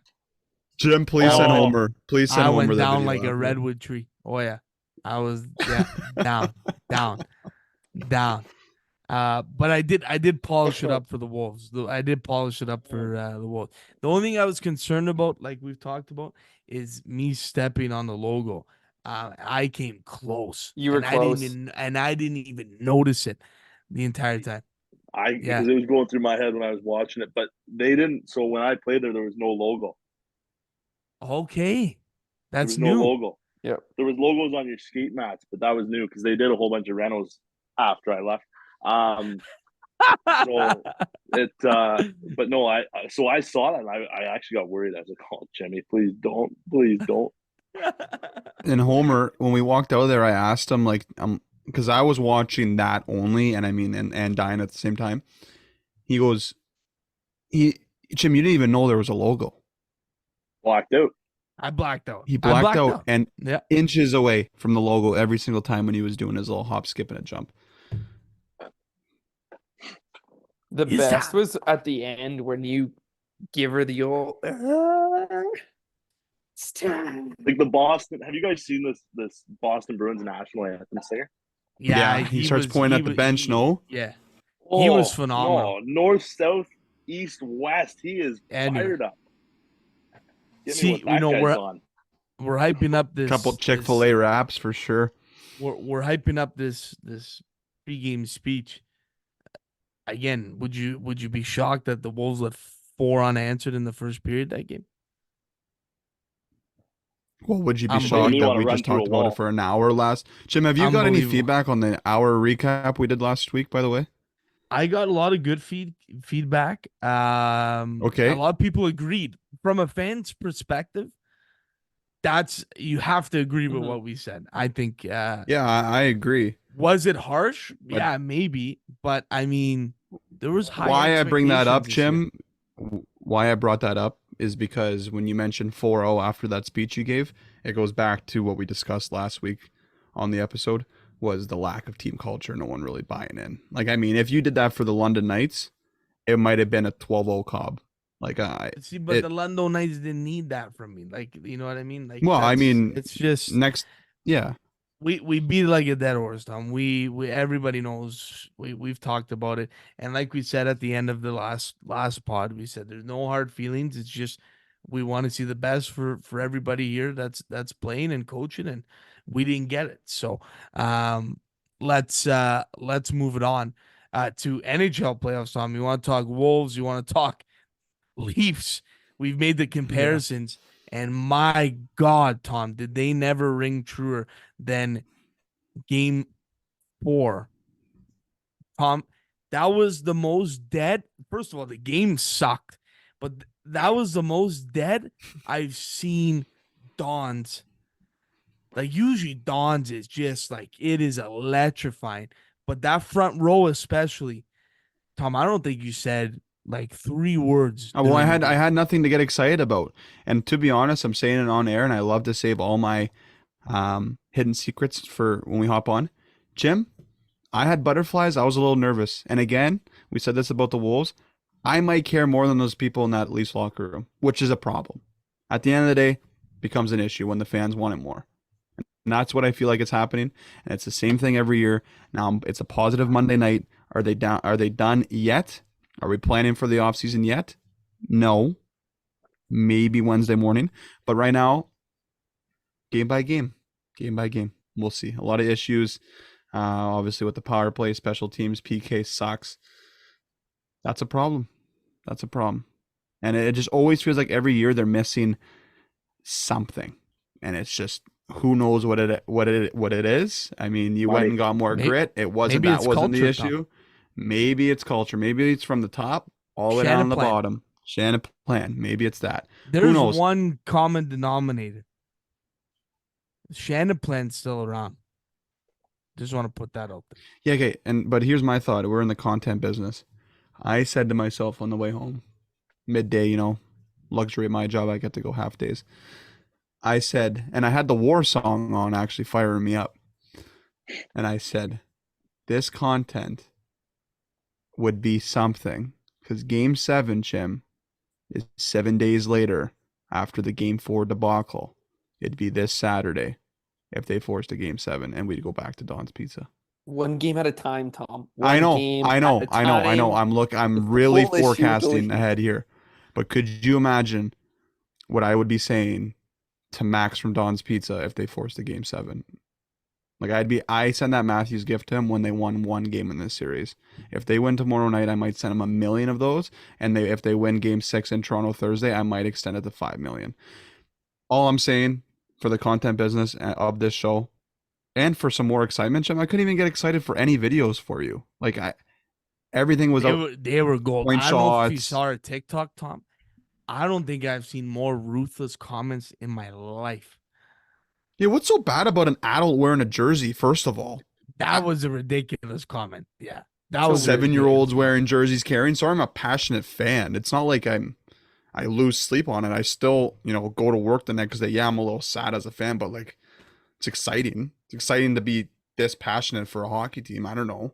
Jim, please send Oh, Homer. Please send I Homer went the down video like a after. redwood tree. Oh yeah. I was down. But I did polish it up for the Wolves. I did polish it up for the Wolves. The only thing I was concerned about, like we've talked about, is me stepping on the logo. I came close. You were close. I didn't even notice it the entire time. Because it was going through my head when I was watching it, but they didn't. So when I played there was no logo. Okay, There that's was no new. logo. Yep. There was logos on your skate mats, but that was new because they did a whole bunch of renos after I left. So but no, I saw that and I actually got worried. I was like, oh, Jimmy, please don't. And Homer, when we walked out of there, I asked him, like, because I was watching that only, and I mean, and Diane at the same time. He goes, Jim, you didn't even know there was a logo. Blacked out. I blacked out. He blacked out and Yeah. inches away from the logo every single time when he was doing his little hop, skip, and a jump. The Is best that- was at the end when you give her the old. It's time. Like the Boston. Have you guys seen this Boston Bruins national anthem singer? Yeah, he starts pointing at the bench. No, Yeah. He was Oh, phenomenal. No, north, south, east, west. He is Anyway. fired up. Get See, me what that you know, guy's on. We're hyping up this couple Chick-fil-A wraps for sure. We're hyping up this pregame speech. Again, would you be shocked that the Wolves let 4 unanswered in the first period that game? Well, would you be Made shocked me that wanna we run just through a talked about it wall. for an hour last? Jim, have you got any Unbelievable. feedback on the hour recap we did last week, by the way? I got a lot of good feedback. A Okay. lot of people agreed. From a fan's perspective, you have to agree with what we said. I think. Yeah, I agree. Was it harsh? But Yeah, maybe. But I mean, there was high why I bring that up, expectations this year. Jim, why I brought that up is because when you mentioned 4-0 after that speech you gave, it goes back to what we discussed last week on the episode, was the lack of team culture, no one really buying in. Like, I mean, if you did that for the London Knights, it might have been a 12-0 Cobb. Like, See, but the London Knights didn't need that from me. Like, you know what I mean? Like, well, I mean, it's just yeah. we beat it like a dead horse, Tom. We everybody knows we've talked about it, and like we said at the end of the last pod, we said there's no hard feelings. It's just we want to see the best for everybody here that's playing and coaching, and we didn't get it. So let's move it on to NHL playoffs, Tom. You want to talk Wolves? You want to talk Leafs? We've made the comparisons. And my God, Tom, did they never ring truer than game 4? Tom, that was the most dead. First of all, the game sucked, but that was the most dead I've seen Don's. Like, usually Don's is just like, it is electrifying. But that front row, especially, Tom, I don't think you said like 3 words. Well, I had nothing to get excited about, and to be honest, I'm saying it on air, and I love to save all my hidden secrets for when we hop on. Jim, I had butterflies. I was a little nervous, and again, we said this about the Wolves. I might care more than those people in that Leafs locker room, which is a problem. At the end of the day, it becomes an issue when the fans want it more, and that's what I feel like it's happening. And it's the same thing every year. Now it's a positive Monday night. Are they down? Are they done yet? Are we planning for the offseason yet? No. Maybe Wednesday morning. But right now, game by game. We'll see. A lot of issues. Obviously, with the power play, special teams, PK sucks. That's a problem. And it just always feels like every year they're missing something. And it's just, who knows what it is. I mean, you went and got more grit. It wasn't the issue. Tom. Maybe it's culture. Maybe it's from the top all the way down to the bottom. Shannon plan. Maybe it's that. There's Who knows? one common denominator. Shannon plan's still around. Just want to put that out there. Yeah, okay. But here's my thought. We're in the content business. I said to myself on the way home, midday, luxury of my job, I get to go half days. I said, and I had the war song on actually firing me up. And I said, this content would be something, because game 7, Jim, is 7 days later after the game 4 debacle. It'd be this Saturday if they forced a game 7 and we'd go back to Don's Pizza. One game at a time, Tom. I know. I'm really forecasting ahead here. But could you imagine what I would be saying to Max from Don's Pizza if they forced a game 7? Like, I send that Matthews gift to him when they won 1 game in this series. If they win tomorrow night, I might send him 1 million of those. And if they win game 6 in Toronto Thursday, I might extend it to 5 million. All I'm saying for the content business of this show, and for some more excitement, Jim, I couldn't even get excited for any videos for you. Like, everything was they were gold. I don't know if you saw our TikTok, Tom. I don't think I've seen more ruthless comments in my life. Yeah, what's so bad about an adult wearing a jersey, first of all? That was a ridiculous comment. Yeah. That was 7-year-olds wearing jerseys carrying. So I'm a passionate fan. It's not like I lose sleep on it. I still, go to work the next day. Yeah, I'm a little sad as a fan, but like, it's exciting. It's exciting to be this passionate for a hockey team. I don't know.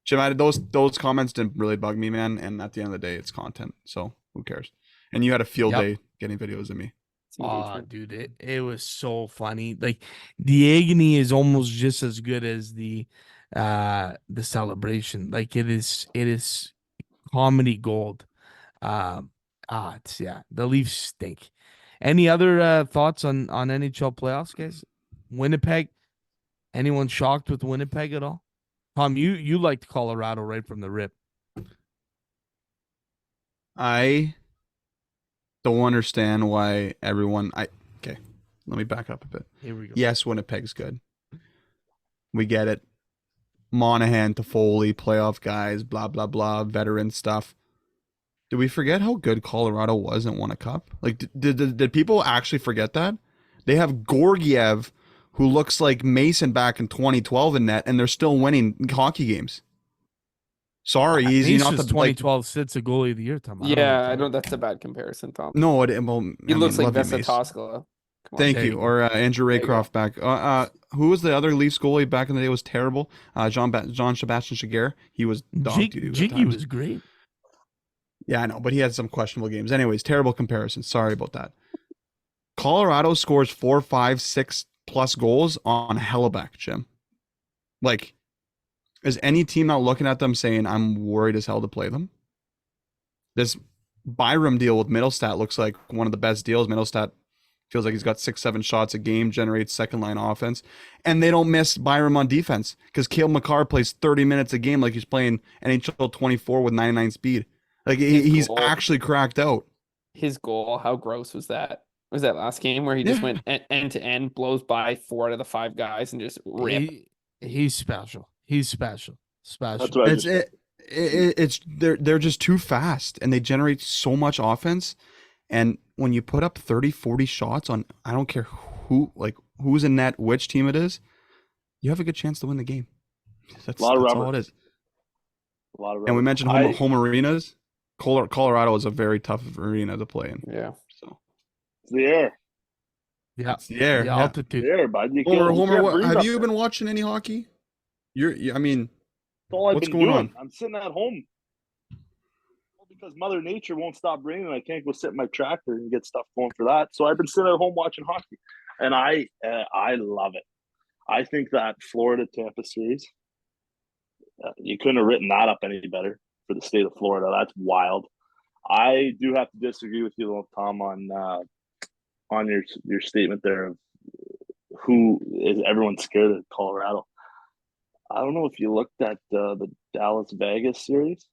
Jim, those comments didn't really bug me, man. And at the end of the day, it's content. So who cares? And you had a field day getting videos of me. Oh, dude, it was so funny. Like, the agony is almost just as good as the celebration. Like, it is comedy gold. The Leafs stink. Any other thoughts on NHL playoffs, guys? Winnipeg? Anyone shocked with Winnipeg at all? Tom, you liked Colorado right from the rip. I don't understand why everyone. Okay, Let me back up a bit. Here we go. Yes, Winnipeg's good. We get it. Monahan, Toffoli, playoff guys, blah, blah, blah, veteran stuff. Did we forget how good Colorado was and won a cup? Like, did people actually forget that? They have Gorgiev, who looks like Mason back in 2012 in net, and they're still winning hockey games. Sorry, he's not the 2012 sits a goalie of the year, Tom. I don't. That's a bad comparison, Tom. No, He looks like Vesa Toskala. Thank you. Or Andrew Raycroft back. Who was the other Leafs goalie back in the day? Was terrible. John Sebastian Jaguar. He was dog doo. Jiggy was great. Yeah, I know, but he had some questionable games. Anyways, terrible comparison. Sorry about that. Colorado scores 4, 5, 6 plus goals on Hellebuck, Jim. Like, is any team not looking at them saying, I'm worried as hell to play them? This Byram deal with Middlestat looks like one of the best deals. Middlestat feels like he's got 6, 7 shots a game, generates second line offense. And they don't miss Byram on defense because Cale Makar plays 30 minutes a game like he's playing NHL 24 with 99 speed. Like, he's actually cracked out. His goal, how gross was that? Was that last game where he just went end to end, blows by 4 out of the 5 guys and just rip? He's special. He's special. That's what They're just too fast and they generate so much offense. And when you put up 30, 40 shots on, I don't care who's in net, which team it is, you have a good chance to win the game. That's all it is. A lot of and we mentioned home arenas. Colorado is a very tough arena to play in. Yeah. So it's the air. Yeah. It's the air. The altitude. The air, bud. Homer, have you been watching any hockey? I mean, what's going on? I'm sitting at home. Because Mother Nature won't stop raining, I can't go sit in my tractor and get stuff going for that. So I've been sitting at home watching hockey, and I love it. I think that Florida Tampa series, you couldn't have written that up any better for the state of Florida. That's wild. I do have to disagree with you, though, Tom, on your statement there of who is everyone scared of Colorado. I don't know if you looked at the Dallas Vegas series.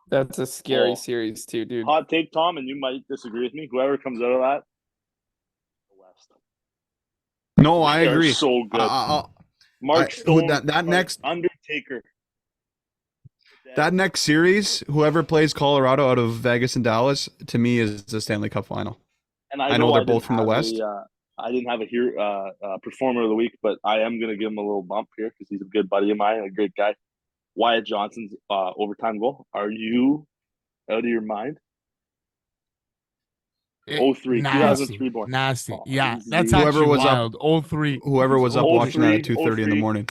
That's a scary series too, dude. Hot take, Tom, and you might disagree with me. Whoever comes out of that, the West. No, I agree. So good. Mark Stone, that next Undertaker. That next series, whoever plays Colorado out of Vegas and Dallas, to me is the Stanley Cup final. And I know they're both from the West. I didn't have a performer of the week, but I am going to give him a little bump here because he's a good buddy of mine, a great guy. Wyatt Johnson's overtime goal. Are you out of your mind? 03, 2003 born. Nasty. Yeah, easy. that's actually wild. 03. Whoever was up watching that at 2:30 in the morning.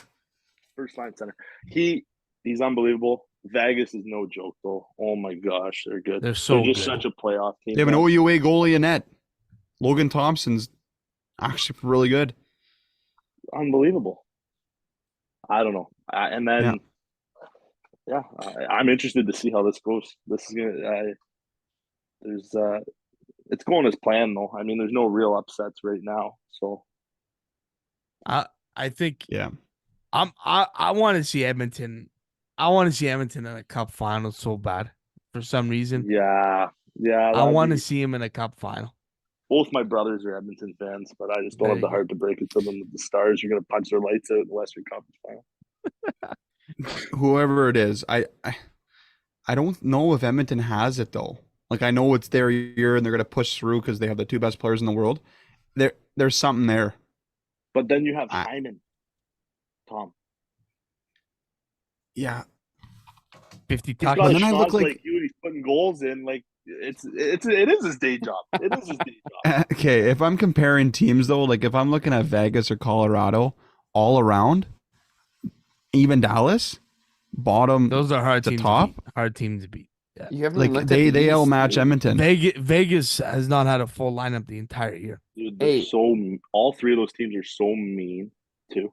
First line center. He's unbelievable. Vegas is no joke, though. Oh, my gosh. They're good. They're just good. Such a playoff team. They have an OUA goalie in net. Logan Thompson's actually really good. Unbelievable. I don't know. I'm interested to see how this goes. This is gonna. It's going as planned, though. I mean, there's no real upsets right now. So, I think. Yeah. I want to see Edmonton. I want to see Edmonton in a cup final so bad for some reason. Yeah. I want to see him in a cup final. Both my brothers are Edmonton fans, but I just don't have the heart to break it to them. The Stars are going to punch their lights out in the Western Conference final. Whoever it is, I don't know if Edmonton has it though. Like, I know it's their year and they're going to push through because they have the 2 best players in the world. There's something there. But then you have Hyman, Tom. Yeah. 50 tackles. And then I look like you, he's putting goals in. Like, it is his day job. It is his day job. Okay, if I'm comparing teams though, like if I'm looking at Vegas or Colorado all around, even Dallas, bottom, those are hard to teams top, hard teams to beat. Yeah. You haven't like they outmatch Edmonton. Vegas has not had a full lineup the entire year. Dude, they're all 3 of those teams are so mean too.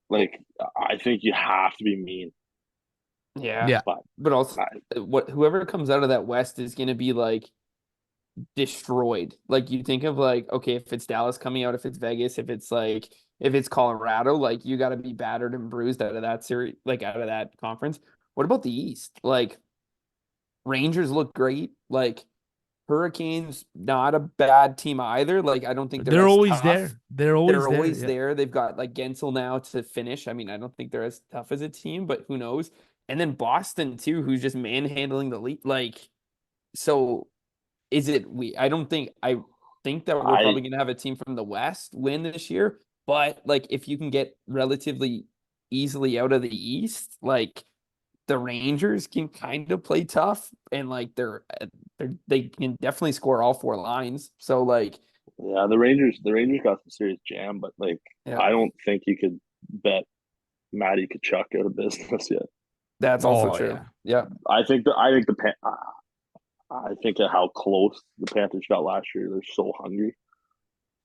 Like, I think you have to be mean. Yeah. But also, whoever comes out of that West is going to be like destroyed. Like, you think of like, okay, if it's Dallas coming out, if it's Vegas, if it's Colorado, like you got to be battered and bruised out of that series, like out of that conference. What about the East? Like, Rangers look great. Like, Hurricanes, not a bad team either. Like, I don't think They're as always tough. there. They're always there. there. They've got like Gensel now to finish. I mean, I don't think they're as tough as a team, but who knows? And then Boston too, who's just manhandling the league. Like, so is it I think that we're I probably gonna have a team from the West win this year. But like, if you can get relatively easily out of the East, like the Rangers can kind of play tough, and like they can definitely score all four lines. So like, yeah, the Rangers got some serious jam, but like yeah, I don't think you could bet Matty Kachuk out of business yet. that's also Oh true. yeah. Yeah, I think of how close the Panthers got last year. They're so hungry,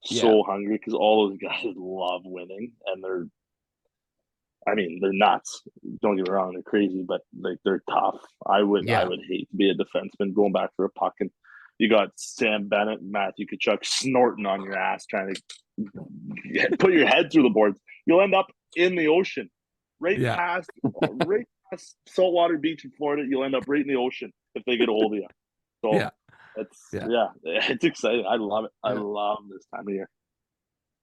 yeah, so hungry because all those guys love winning, and they're nuts. Don't get me wrong, they're crazy, but like they're tough. I Yeah. would hate to be a defenseman going back for a puck, and you got Sam Bennett and Matthew Kachuk snorting on your ass trying to put your head through the boards. You'll end up in the ocean, Yeah. right past Saltwater Beach in Florida. You'll end up right in the ocean if they get a hold of you. So Yeah. it's exciting. I love it. I Yeah. love this time of year.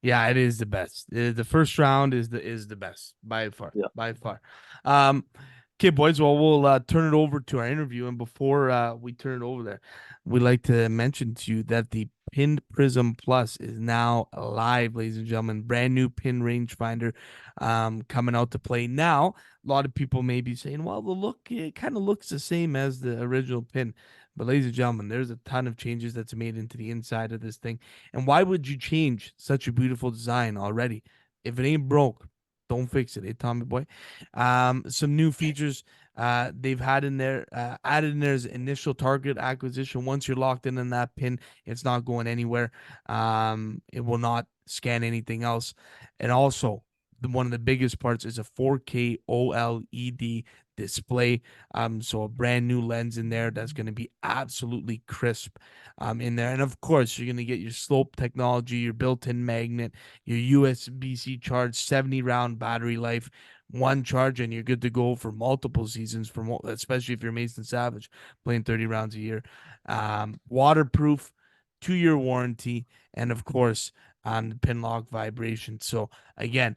Yeah, it is the best. The first round is the best by far. Yeah. By far. Okay, boys. Well, we'll turn it over to our interview, and before we turn it over there, we'd like to mention to you that the Pin Prism Plus is now live, ladies and gentlemen. Brand new pin rangefinder, coming out to play now. A lot of people may be saying, "Well, the look it kind of looks the same as the original pin," but ladies and gentlemen, there's a ton of changes that's made into the inside of this thing. And why would you change such a beautiful design already? If it ain't broke, don't fix it, Tommy boy. Some new features they've had in there, added in there is initial target acquisition. Once you're locked in that pin, it's not going anywhere. It will not scan anything else. And also, one of the biggest parts is a 4K OLED display. So a brand new lens in there that's going to be absolutely crisp in there. And of course, you're going to get your slope technology, your built-in magnet, your USB-C charge, 70 round battery life, one charge, and you're good to go for multiple seasons, especially if you're Mason Savage playing 30 rounds a year. Waterproof, 2-year warranty, and of course, the pin lock vibration. So again,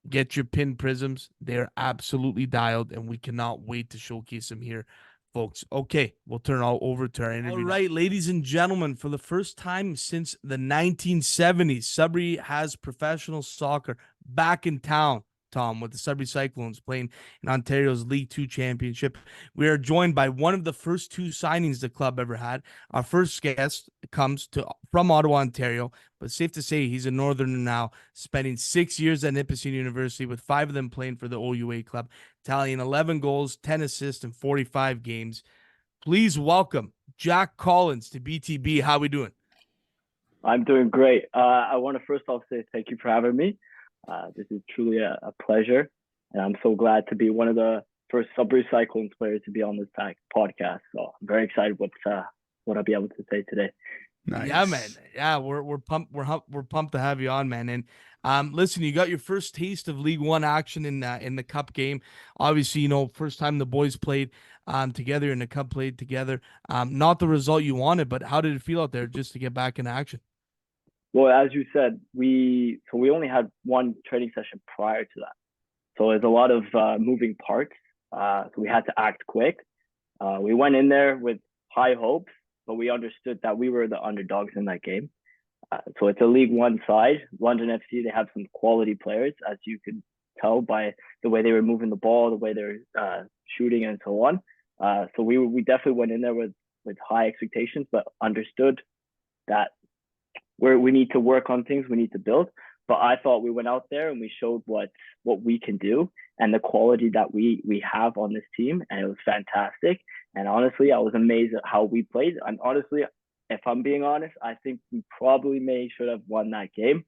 get your pin prisms. They're absolutely dialed, and we cannot wait to showcase them here, folks. Okay, we'll turn all over to our interview. All right, ladies and gentlemen, for the first time since the 1970s, Sudbury has professional soccer back in town. Tom, with the Sudbury Cyclones playing in Ontario's League Two championship. We are joined by one of the first two signings the club ever had. Our first guest comes from Ottawa, Ontario, but safe to say he's a Northerner now, spending 6 years at Nipissing University, with 5 of them playing for the OUA club, tallying 11 goals, 10 assists, in 45 games. Please welcome Jack Collins to BTB. How we doing? I'm doing great. I want to first off say thank you for having me. This is truly a pleasure, and I'm so glad to be one of the first Sudbury Cyclones players to be on this podcast. So I'm very excited what I'll be able to say today. Nice. Yeah, man. Yeah, we're pumped. We're pumped to have you on, man. And listen, you got your first taste of League One action in the Cup game. Obviously, first time the boys played together and the Cup played together. Not the result you wanted, but how did it feel out there just to get back in action? Well, as you said, we only had one training session prior to that, so there's a lot of moving parts. So we had to act quick. We went in there with high hopes, but we understood that we were the underdogs in that game. So it's a League One side. London FC, they have some quality players, as you can tell by the way they were moving the ball, the way they're shooting, and so on. So we definitely went in there with high expectations, but understood that we need to work on things, we need to build. But I thought we went out there and we showed what we can do and the quality that we have on this team, and it was fantastic. And honestly, I was amazed at how we played. And honestly, if I'm being honest, I think we probably should have won that game.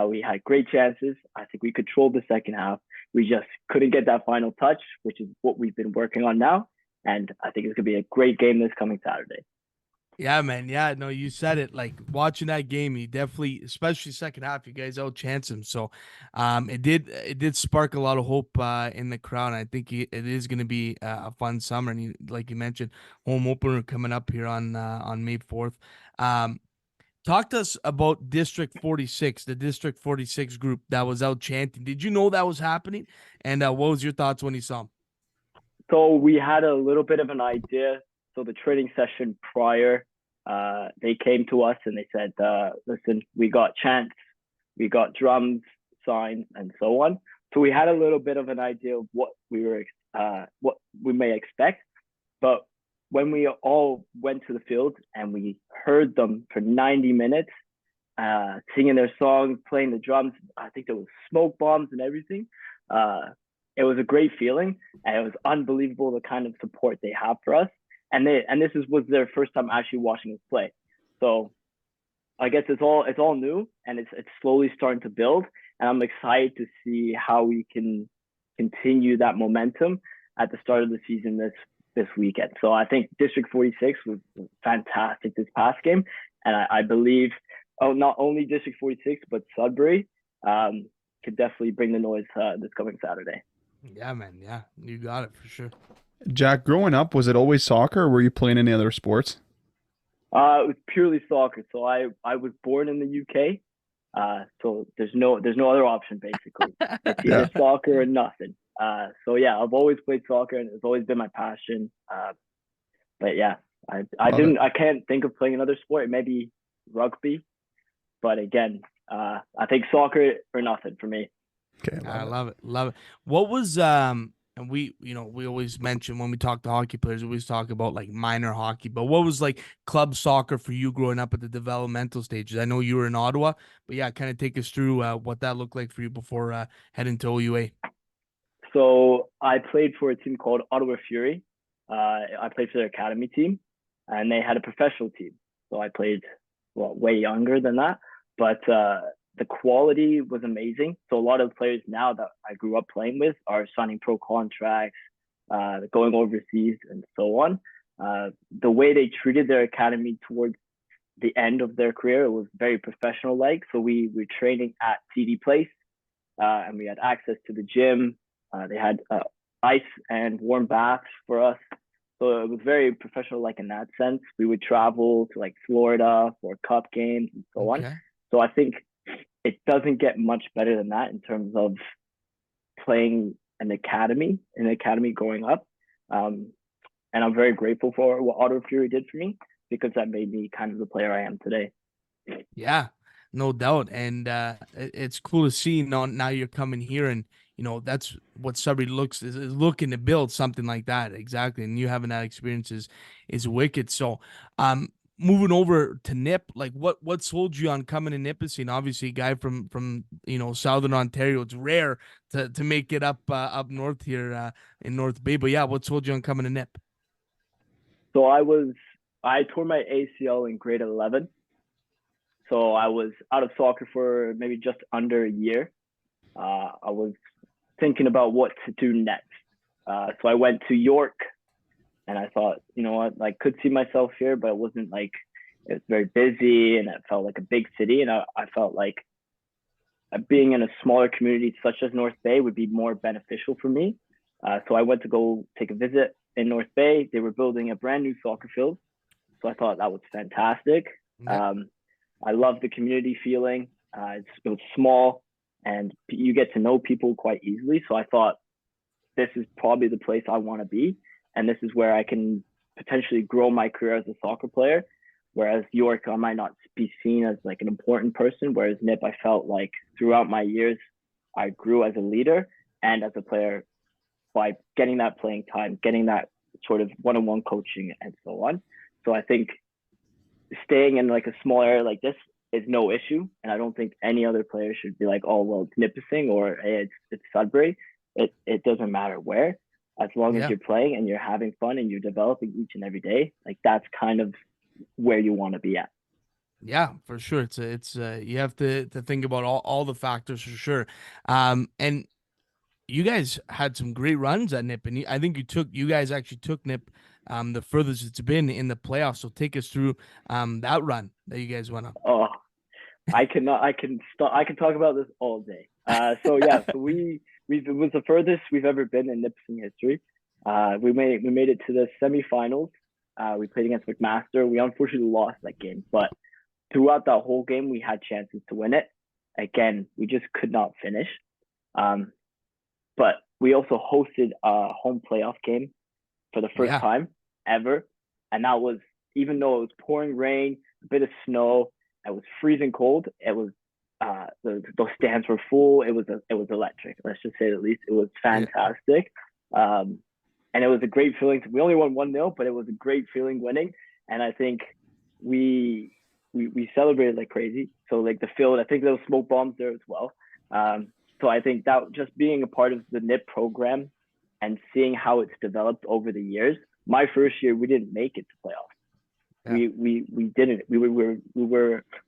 We had great chances. I think we controlled the second half. We just couldn't get that final touch, which is what we've been working on now. And I think it's going to be a great game this coming Saturday. Yeah, man. Yeah, no, you said it. Like watching that game, he definitely, especially second half, you guys outchanced him. So, it did spark a lot of hope in the crowd. I think it is going to be a fun summer. And like you mentioned, home opener coming up here on May 4th. Um, Talk to us about District 46, the District 46 group that was out chanting. Did you know that was happening? And what was your thoughts when you saw them? So we had a little bit of an idea. So the training session prior, they came to us and they said, "Listen, we got chants, we got drums, signs, and so on." So we had a little bit of an idea of what we may expect. But when we all went to the field and we heard them for 90 minutes, singing their songs, playing the drums, I think there was smoke bombs and everything. Uh, it was a great feeling, and it was unbelievable the kind of support they have for us. And this was their first time actually watching us play. So I guess it's all new, and it's slowly starting to build. And I'm excited to see how we can continue that momentum at the start of the season this weekend. So I think District 46 was fantastic this past game, and I believe not only District 46 but Sudbury could definitely bring the noise this coming Saturday. Yeah, man. Yeah, you got it for sure. Jack, growing up, was it always soccer or were you playing any other sports? It was purely soccer. So I was born in the UK. So there's no other option basically. It's Yeah. either soccer or nothing. So yeah, I've always played soccer and it's always been my passion. But yeah, Love it. I can't think of playing another sport. Maybe rugby, but again, I think soccer or nothing for me. Okay, I love it. love it. Love it. What was and we always mention when we talk to hockey players, we always talk about like minor hockey, but what was like club soccer for you growing up at the developmental stages? I know you were in Ottawa, but yeah, kind of take us through what that looked like for you before heading to OUA. So I played for a team called Ottawa Fury. I played for their academy team, and they had a professional team. So I played way younger than that, but the quality was amazing. So a lot of the players now that I grew up playing with are signing pro contracts, going overseas, and so on. The way they treated their academy towards the end of their career, it was very professional like. So we were training at TD Place, and we had access to the gym. They had ice and warm baths for us. So it was very professional, like in that sense. We would travel to like Florida for cup games and so on. Okay. So I think it doesn't get much better than that in terms of playing an academy growing up. And I'm very grateful for what Ottawa Fury did for me because that made me kind of the player I am today. Yeah, no doubt. And it's cool to see now you're coming here and that's what Sudbury is looking to build something like that. Exactly. And you having that experience is wicked. So moving over to Nip, like what sold you on coming to Nipissing? Obviously a guy from Southern Ontario. It's rare to make it up north here in North Bay. But yeah, what sold you on coming to Nip? So I tore my ACL in grade 11. So I was out of soccer for maybe just under a year. I was thinking about what to do next. So I went to York and I thought, you know what, I could see myself here, but it wasn't like it was very busy and it felt like a big city. And I felt like being in a smaller community such as North Bay would be more beneficial for me. So I went to go take a visit in North Bay. They were building a brand new soccer field. So I thought that was fantastic. Yeah. I love the community feeling. It was small and you get to know people quite easily. So I thought this is probably the place I want to be. And this is where I can potentially grow my career as a soccer player. Whereas York, I might not be seen as like an important person. Whereas Nip, I felt like throughout my years, I grew as a leader and as a player by getting that playing time, getting that sort of one-on-one coaching and so on. So I think staying in like a small area like this is no issue. And I don't think any other player should be like, oh, well, it's Nipissing or hey, it's Sudbury. It doesn't matter where, as long as Yeah. you're playing and you're having fun and you're developing each and every day, like that's kind of where you want to be at. Yeah, for sure. It's you have to think about all the factors for sure. And you guys had some great runs at Nip, and I think you guys actually took Nip the furthest it's been in the playoffs. So take us through that run that you guys went on. Oh, I can talk about this all day. So it was the furthest we've ever been in Nipissing history. We made it to the semifinals. We played against McMaster. We unfortunately lost that game, but throughout that whole game, we had chances to win it. Again, we just could not finish. But we also hosted a home playoff game for the first time ever, and that was, even though it was pouring rain, a bit of snow, it was freezing cold. It was those stands were full. It was electric. Let's just say the least. It was fantastic, and it was a great feeling. We only won 1-0, but it was a great feeling winning. And I think we celebrated like crazy. So like the field, I think there was smoke bombs there as well. So I think that just being a part of the NIP program and seeing how it's developed over the years. My first year, we didn't make it to playoffs. Yeah. We didn't. We weren't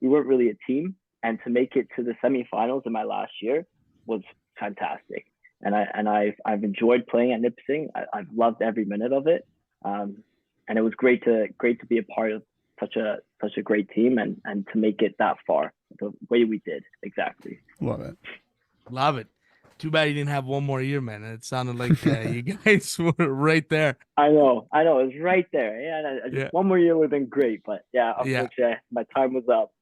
really a team, and to make it to the semifinals in my last year was fantastic. And I've enjoyed playing at Nipissing. I've loved every minute of it, and it was great to be a part of such a great team and to make it that far the way we did. Exactly. Love it. Too bad you didn't have one more year, man. It sounded like you guys were right there. I know. It was right there. Yeah, one more year would have been great, but unfortunately, my time was up.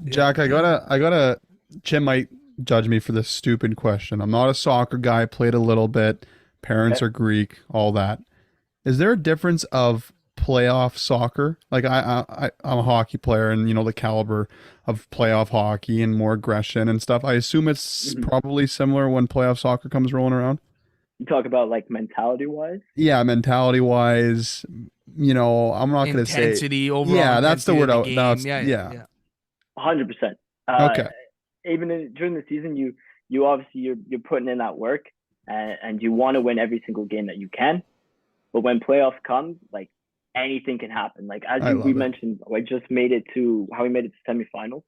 Jack, I gotta. Jim might judge me for this stupid question. I'm not a soccer guy. Played a little bit. Parents are Greek. All that. Is there a difference of playoff soccer? Like I'm a hockey player, and the caliber of playoff hockey and more aggression and stuff. I assume it's probably similar when playoff soccer comes rolling around. You talk about like mentality wise? Yeah, mentality wise. I'm not going to say intensity overall. Yeah, that's the word. Yeah. 100%. Okay. Even during the season, you obviously you're putting in that work, and you want to win every single game that you can. But when playoffs come, like anything can happen. Like we mentioned, I just made it to semifinals.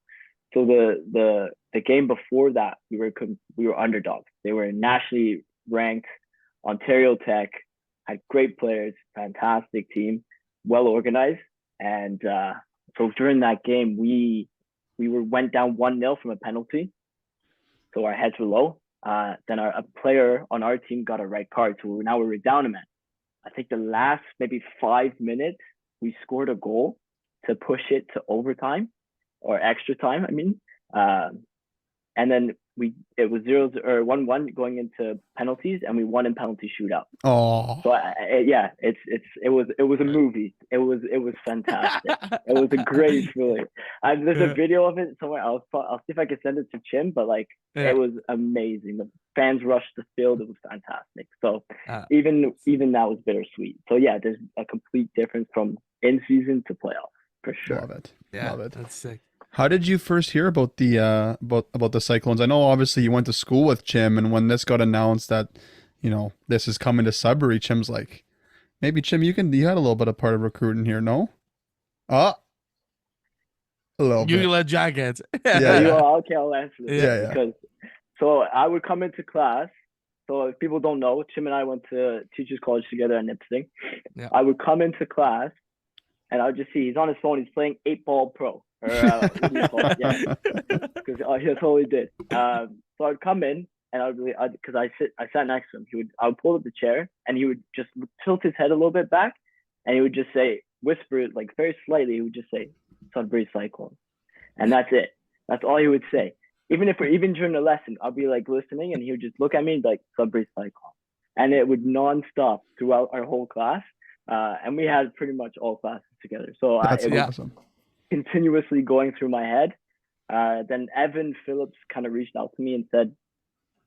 So the game before that, we were underdogs. They were nationally ranked. Ontario Tech had great players, fantastic team, well organized, and so during that game, we went down 1-0 from a penalty, so our heads were low. Then a player on our team got a red card, so now we were down a man. I think the last maybe 5 minutes, we scored a goal to push it to overtime or extra time. I mean, and then it was 1-1 going into penalties, and we won in penalty shootout. Oh, so it was a movie. It was fantastic. It was a great feeling. There's a video of it somewhere. I'll see if I can send it to Chim. But it was amazing. The fans rushed the field. It was fantastic. So even that was bittersweet. So yeah, there's a complete difference from in season to playoff for sure. Love it. Yeah, love it. That's sick. How did you first hear about the about the Cyclones? I know obviously you went to school with Chim, and when this got announced that this is coming to Sudbury, Chim's like, maybe Chim, you had a little bit of part of recruiting here, no? A little bit. You can let Jack answer. Okay, I'll answer this. Yeah. Because so I would come into class. So if people don't know, Chim and I went to Teachers College together at Nipissing. Yeah. I would come into class, and I would just see he's on his phone. He's playing 8-Ball Pro. Because that's all he did. So I'd come in, and because I sat next to him. I would pull up the chair, and he would just tilt his head a little bit back, and he would just whisper it like very slightly. He would just say Sudbury Cyclones, and that's it. That's all he would say. Even during the lesson, I'll be like listening, and he would just look at me like Sudbury Cyclones, and it would nonstop throughout our whole class. And we had pretty much all classes together. So that's awesome. Continuously going through my head. Then Evan Phillips kind of reached out to me and said,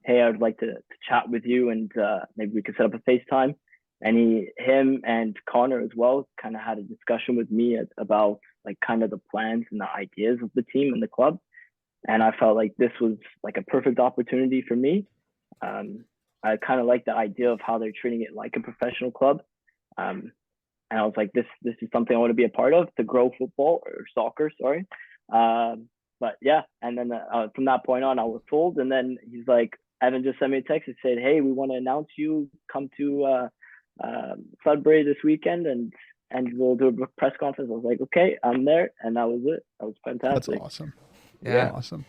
hey, I would like to chat with you, and maybe we could set up a FaceTime. And him and Connor as well kind of had a discussion with me about like kind of the plans and the ideas of the team and the club. And I felt like this was like a perfect opportunity for me. I kind of like the idea of how they're treating it like a professional club. And I was like, this is something I want to be a part of to grow football or soccer, sorry. But yeah, and then from that point on, I was told, and then he's like, Evan just sent me a text and said, "Hey, we want to announce you come to Sudbury this weekend, and we'll do a press conference." I was like, "Okay, I'm there," and that was it. That was fantastic. That's awesome. Yeah. Awesome.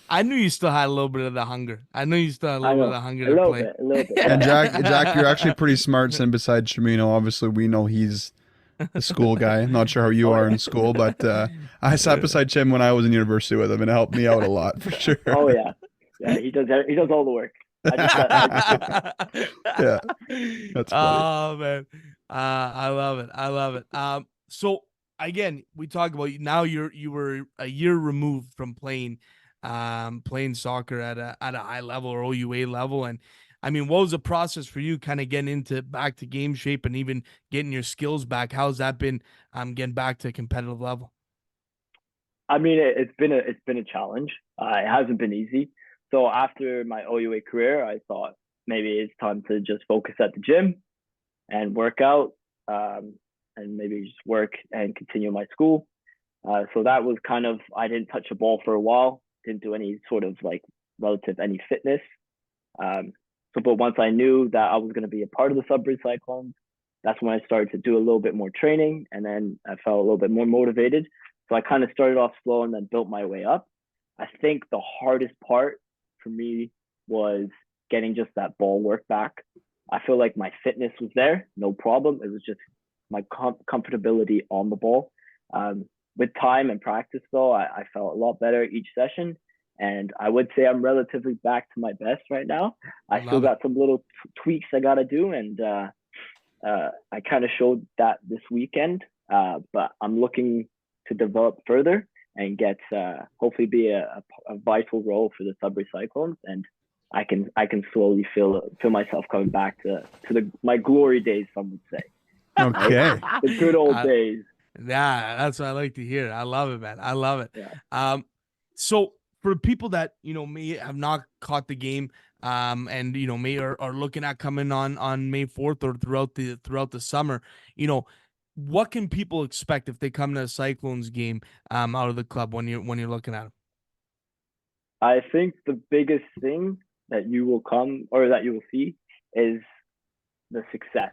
I knew you still had a little bit of the hunger. I knew you still had a little bit of the hunger a to play. A little bit. And Jack, you're actually pretty smart. And besides Chimino, obviously we know he's the school guy. Not sure how you are in school, but I sat beside Chim when I was in university with him, and it helped me out a lot for sure. Oh yeah, he does all the work. Yeah, that's funny. Oh man, I love it. I love it. So again, we talk about now. You were a year removed from playing soccer at a high level or OUA level, and I mean, what was the process for you kind of getting back to game shape and even getting your skills back? How's that been getting back to a competitive level? I mean, it's been a challenge. It hasn't been easy. So after my OUA career, I thought maybe it's time to just focus at the gym and work out, and maybe just work and continue my school. So that was kind of, I didn't touch a ball for a while, didn't do any sort of like relative any fitness. But once I knew that I was going to be a part of the Sudbury Cyclones, that's when I started to do a little bit more training, and then I felt a little bit more motivated. So I kind of started off slow and then built my way up. I think the hardest part for me was getting just that ball work back. I feel like my fitness was there, no problem. It was just my comfortability on the ball. With time and practice, though, I felt a lot better each session. And I would say I'm relatively back to my best right now. I still got some little tweaks I got to do. And I kind of showed that this weekend. But I'm looking to develop further and get hopefully be a vital role for the Sudbury Cyclones. And I can slowly feel myself coming back to my glory days, some would say. Okay. The good old days. Yeah, that's what I like to hear. I love it, man. I love it. Yeah. So for people that, may have not caught the game, and, may are looking at coming on May 4th or throughout the summer, what can people expect if they come to a Cyclones game, out of the club when you're looking at them? I think the biggest thing that you will see is the success.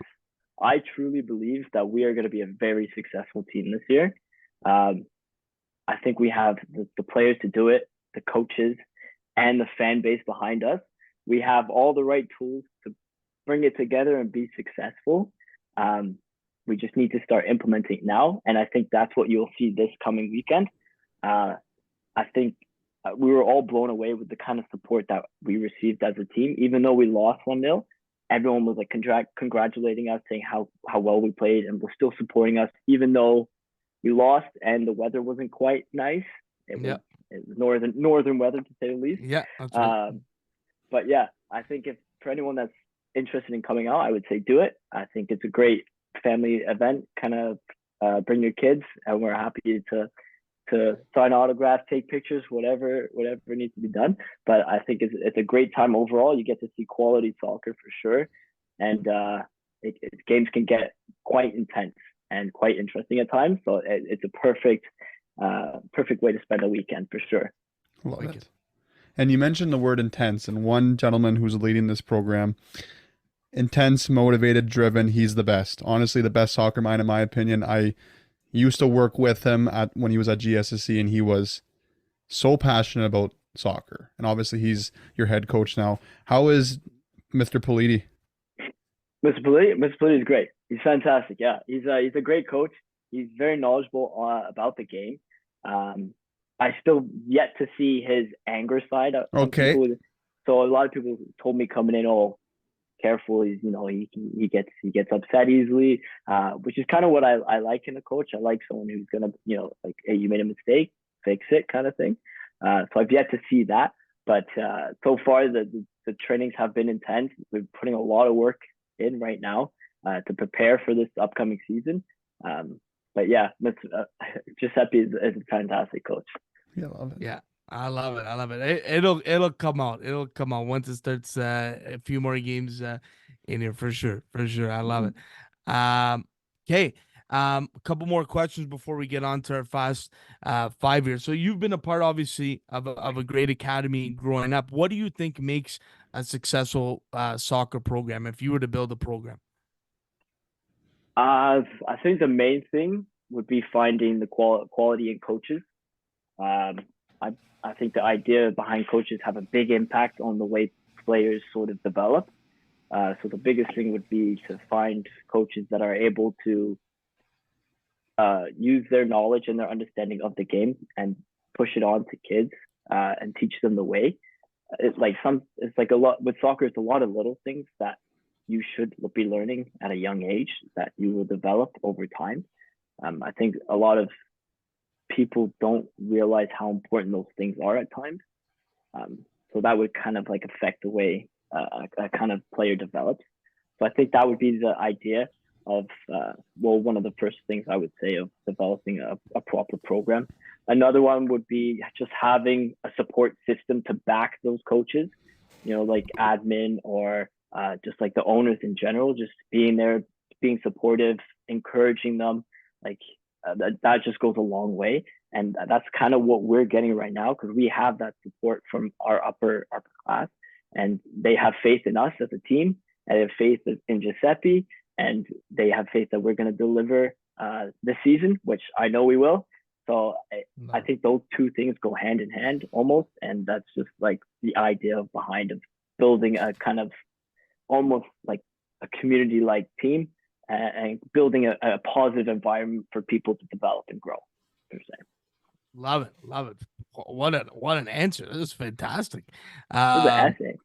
I truly believe that we are going to be a very successful team this year. I think we have the players to do it, the coaches, and the fan base behind us. We have all the right tools to bring it together and be successful. We just need to start implementing now. And I think that's what you'll see this coming weekend. I think we were all blown away with the kind of support that we received as a team. Even though we lost 1-0, everyone was like congratulating us, saying how well we played, and was still supporting us, even though we lost and the weather wasn't quite nice. It was northern weather, to say the least. Yeah, that's right. But yeah, I think for anyone that's interested in coming out, I would say do it. I think it's a great family event. Kind of bring your kids, and we're happy to sign autographs, take pictures, whatever needs to be done. But I think it's a great time overall. You get to see quality soccer for sure, and games can get quite intense and quite interesting at times. So it's a perfect way to spend a weekend for sure. Love it. And you mentioned the word intense, and one gentleman who's leading this program, intense, motivated, driven. He's the best. Honestly, the best soccer mind in my opinion. I used to work with him when he was at GSSC, and he was so passionate about soccer. And obviously he's your head coach now. How is Mr. Politi? Mr. Politi is great. He's fantastic. Yeah, he's a great coach. He's very knowledgeable about the game. I still yet to see his anger side. Okay. So a lot of people told me coming in, "Oh, careful. He's, he gets upset easily," which is kind of what I like in a coach. I like someone who's gonna, like, hey, you made a mistake, fix it, kind of thing. So I've yet to see that, but so far the trainings have been intense. We're putting a lot of work in right now to prepare for this upcoming season. But yeah, Giuseppe is a fantastic coach. Yeah, I love it. Yeah, I love it. I love it. It'll come out. It'll come out once it starts. A few more games in here for sure. For sure. I love it. Okay. A couple more questions before we get on to our fast 5 years. So you've been a part, obviously, of a great academy growing up. What do you think makes a successful soccer program if you were to build a program? I think the main thing would be finding the quality in coaches. Um, I think the idea behind coaches have a big impact on the way players sort of develop. So the biggest thing would be to find coaches that are able to use their knowledge and their understanding of the game and push it on to kids and teach them the way. It's like a lot with soccer. It's a lot of little things that you should be learning at a young age that you will develop over time. I think a lot of people don't realize how important those things are at times. So that would kind of like affect the way a kind of player develops. So I think that would be the idea of, one of the first things I would say of developing a proper program. Another one would be just having a support system to back those coaches, like admin or just like the owners in general, just being there, being supportive, encouraging them. Like that just goes a long way. And that's kind of what we're getting right now because we have that support from our upper class, and they have faith in us as a team, and they have faith in Giuseppe, and they have faith that we're going to deliver this season, which I know we will. So I think those two things go hand in hand almost, and that's just like the idea behind of building a kind of almost like a community-like team and building a positive environment for people to develop and grow, per se. Love it. What an answer. This is fantastic. It was an essay.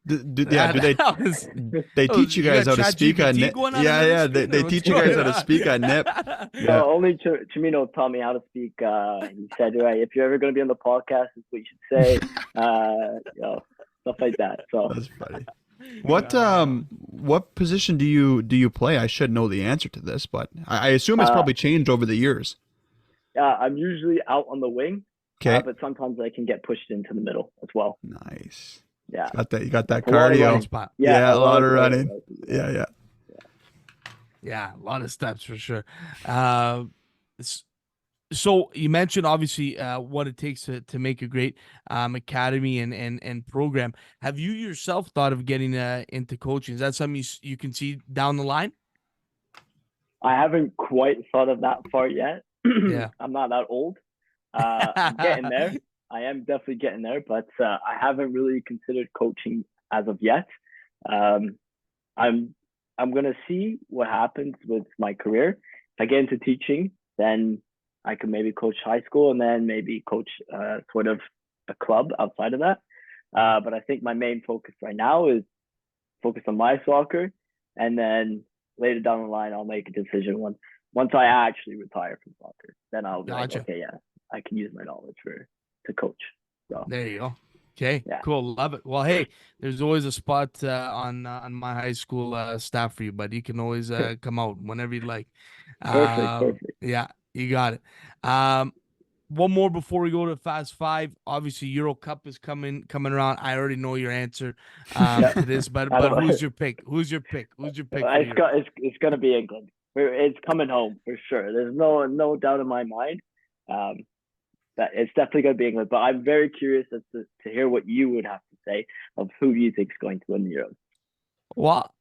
They teach you guys how to speak on NIP? Yeah. They teach you guys how to speak on NIP. Yeah. Only Chimino taught me how to speak. He said, right, if you're ever going to be on the podcast, this is what you should say. Stuff like that. So that's funny. What position do you play? I should know the answer to this, but I assume it's probably changed over the years. I'm usually out on the wing, okay, but sometimes I can get pushed into the middle as well. Nice. Yeah. You got that cardio. Yeah, a lot of running. Yeah. Yeah, a lot of steps for sure. So you mentioned obviously what it takes to make a great academy and program. Have you yourself thought of getting into coaching? Is that something you can see down the line? I haven't quite thought of that far yet. Yeah. I'm not that old. I'm getting there. I am definitely getting there, but I haven't really considered coaching as of yet. I'm gonna see what happens with my career. If I get into teaching, then I could maybe coach high school and then maybe coach sort of a club outside of that. But I think my main focus right now is focus on my soccer, and then later down the line, I'll make a decision once I actually retire from soccer. Then I'll be like, okay, yeah, I can use my knowledge to coach. So there you go. Okay, yeah. Cool, love it. Well, hey, there's always a spot on my high school staff for you, but you can always come out whenever you'd like. Perfect. Yeah, you got it. One more before we go to Fast Five. Obviously, Euro Cup is coming around. I already know your answer to this, but who's your pick? Who's your pick? It's gonna be England. It's coming home for sure. There's no doubt in my mind. That it's definitely going to be England, but I'm very curious as to hear what you would have to say of who you think is going to win the Euros. Well,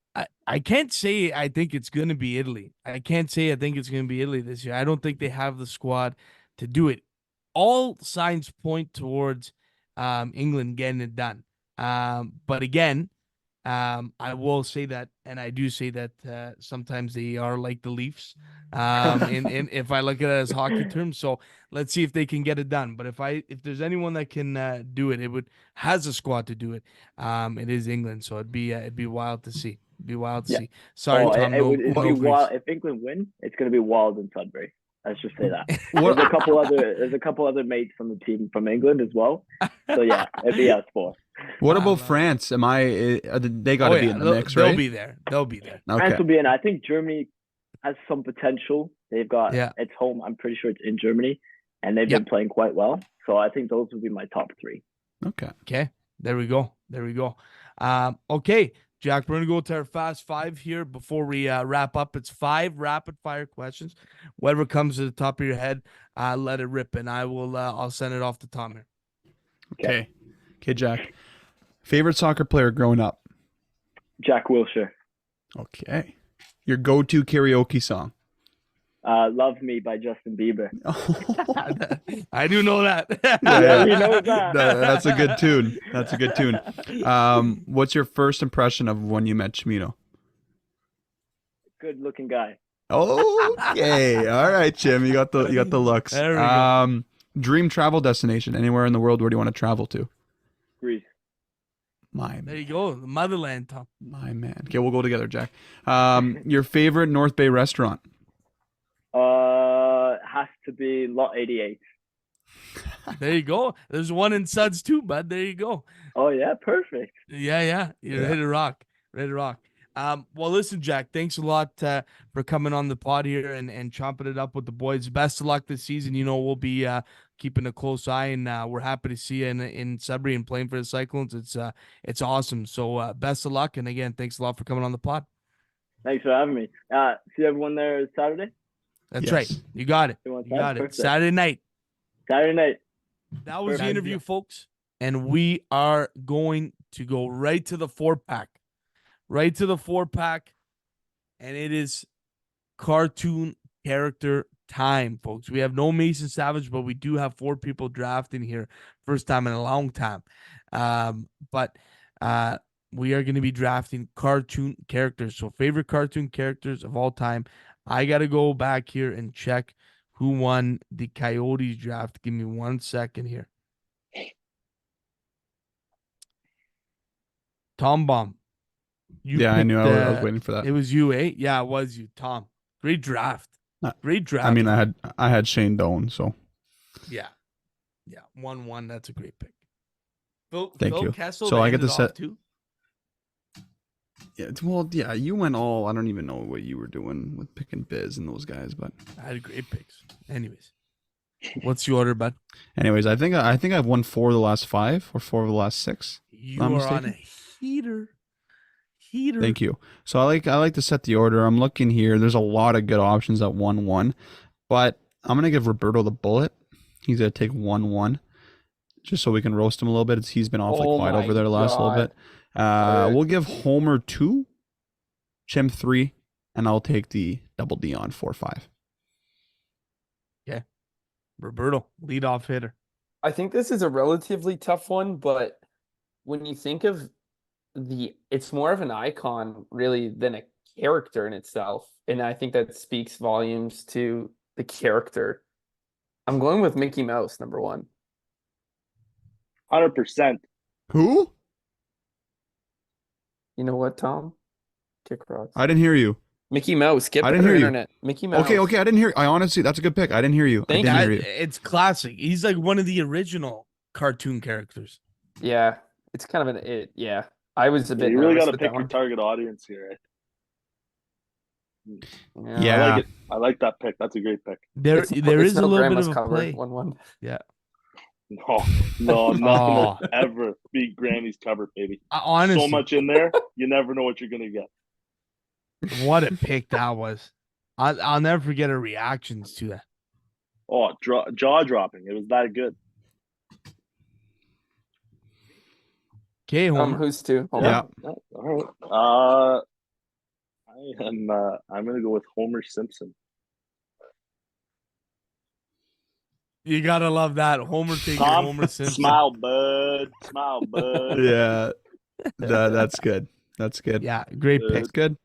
I can't say I think it's going to be Italy. I can't say I think it's going to be Italy this year. I don't think they have the squad to do it. All signs point towards England getting it done. But again, I will say that, and I do say that sometimes they are like the Leafs. And if I look at it as hockey terms, so let's see if they can get it done. But if there's anyone that can do it, has a squad to do it. It is England, so it'd be wild to see. See. Sorry, Tom. It'd be wild if England win. It's going to be wild in Sudbury. Let's just say that. There's a couple other mates from the team from England as well. So yeah, it'd be us four. What about France? They got to be in the mix, right? They'll be there. Okay. France will be in. I think Germany has some potential. They've got it's home. I'm pretty sure it's in Germany, and they've been playing quite well. So I think those would be my top three. Okay. There we go. Okay. Jack, we're gonna go to our fast five here before we wrap up. It's 5 rapid fire questions. Whatever comes to the top of your head, let it rip, and I'll send it off to Tom here. Okay. Okay, Jack. Favorite soccer player growing up? Jack Wilshere. Okay. Your go-to karaoke song? Love Me by Justin Bieber. I do know that. Yeah, he knows that. That's a good tune. That's a good tune. What's your first impression of when you met Chimino? Good looking guy. Okay. All right, Jim. You got the looks. There we go. Dream travel destination anywhere in the world. Where do you want to travel to? Greece. There you go. The motherland, Tom. My man. Okay, we'll go together, Jack. Your favorite North Bay restaurant? Has to be Lot 88. There you go. There's one in Suds too, bud. There you go. Oh yeah, perfect. Yeah. You're ready to rock. Ready to rock. Well, listen, Jack, thanks a lot for coming on the pod here and chomping it up with the boys. Best of luck this season. You know, we'll be keeping a close eye, and we're happy to see you in Sudbury and playing for the Cyclones. It's awesome. So best of luck, and again, thanks a lot for coming on the pod. Thanks for having me. See everyone there Saturday? That's Yes. right. You got it. You got it. Perfect. Saturday night. Saturday night. That was the Perfect. interview, folks. And we are going to go right to the 4-pack. Right to the 4-pack. And it is cartoon character time, folks. We have no Mason Savage, but we do have 4 people drafting here. First time in a long time. But we are going to be drafting cartoon characters. So favorite cartoon characters of all time. I got to go back here and check who won the Coyotes draft. Give me 1 second here. Tom Baum. I knew I picked, was waiting for that. It was you, eh? Yeah, it was you, Tom. Great draft. Great draft. I mean, I had Shane Doan, so Yeah. 1-1. That's a great pick. Thank Phil you. Kessel So I get ended to set. off too. Yeah, well, yeah, you went all. I don't even know what you were doing with picking Biz and those guys, but I had great picks. Anyways, what's your order, bud? anyways, I think I've won 4 of the last 5 or 4 of the last 6. You Not are on mistaken? a heater. Thank you. So I like to set the order. I'm looking here. There's a lot of good options at 1-1, but I'm gonna give Roberto the bullet. He's gonna take 1-1, just so we can roast him a little bit. He's been awfully quiet over there the last little bit. We'll give Homer 2, Chim 3, and I'll take the double D on 4-5. Roberto, leadoff hitter. I think this is a relatively tough one, but when you think of it's more of an icon really than a character in itself. And I think that speaks volumes to the character. I'm going with Mickey Mouse, number 1. 100%. Who? You know what, Tom? Kick rocks. I didn't hear you. Mickey Mouse. Get I didn't better hear you. internet. Mickey Mouse. Okay, I didn't hear. I honestly, that's a good pick. I didn't hear you. Thank I didn't you. hear you. It's classic. He's like one of the original cartoon characters. Yeah, it's kind of yeah. I was a bit. You really nervous got to with pick that your one. target audience here. Yeah. I like it. I like that pick. That's a great pick. There It's is a no little bit grandma's of a cover, play. 1-1. No, nothing Oh. will ever beat Granny's cover, baby. Honestly, So much in there, you never know what you're gonna get. what a pick that was. I'll never forget her reactions to that. Oh, jaw dropping. It was that good. Okay, Homer. Who's 2? Hold Yeah. on. All right. I'm gonna go with Homer Simpson. You gotta love that. Homer taking Tom, Homer Simpson. smile, bud. Smile, bud. Yeah, that's good. That's good. Yeah, great pick. That's good.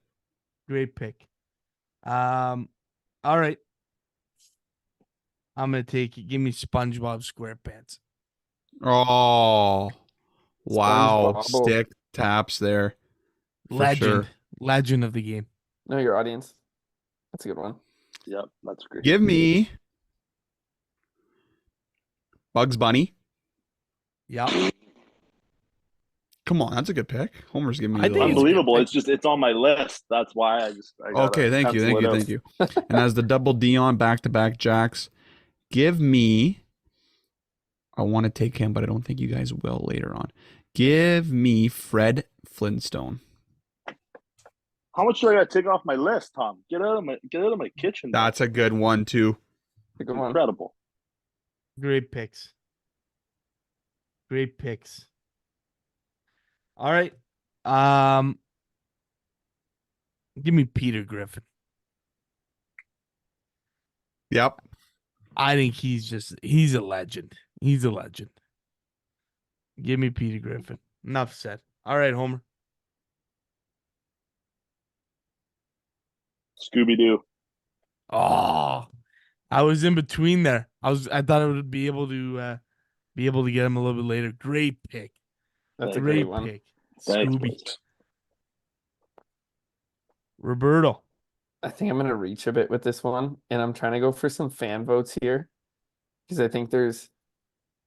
Great pick. All right. I'm gonna take it. Give me SpongeBob SquarePants. Oh, wow! SpongeBob. Stick taps there. For Legend. sure. Legend of the game. Know your audience. That's a good one. Yep, that's great. Give me Bugs Bunny. Yeah. Come on, that's a good pick. Homer's giving me. I the think love. it's Unbelievable. good. It's on my list. That's why I gotta Okay, thank you. And as the double Dion back-to-back Jacks, give me. I want to take him, but I don't think you guys will later on. Give me Fred Flintstone. How much do I got to take off my list, Tom? Get out of my kitchen. man. That's a good one too. A good one. Incredible. Great picks. Great picks. All right. Give me Peter Griffin. Yep. I think he's a legend. He's a legend. Give me Peter Griffin. Enough said. All right, Homer. Scooby Doo. Oh, I was in between there. I thought I would be able to get him a little bit later. Great pick. That's a Great great one. pick. Thanks, Scooby. boys. Roberto. I think I'm gonna reach a bit with this one, and I'm trying to go for some fan votes here because I think there's.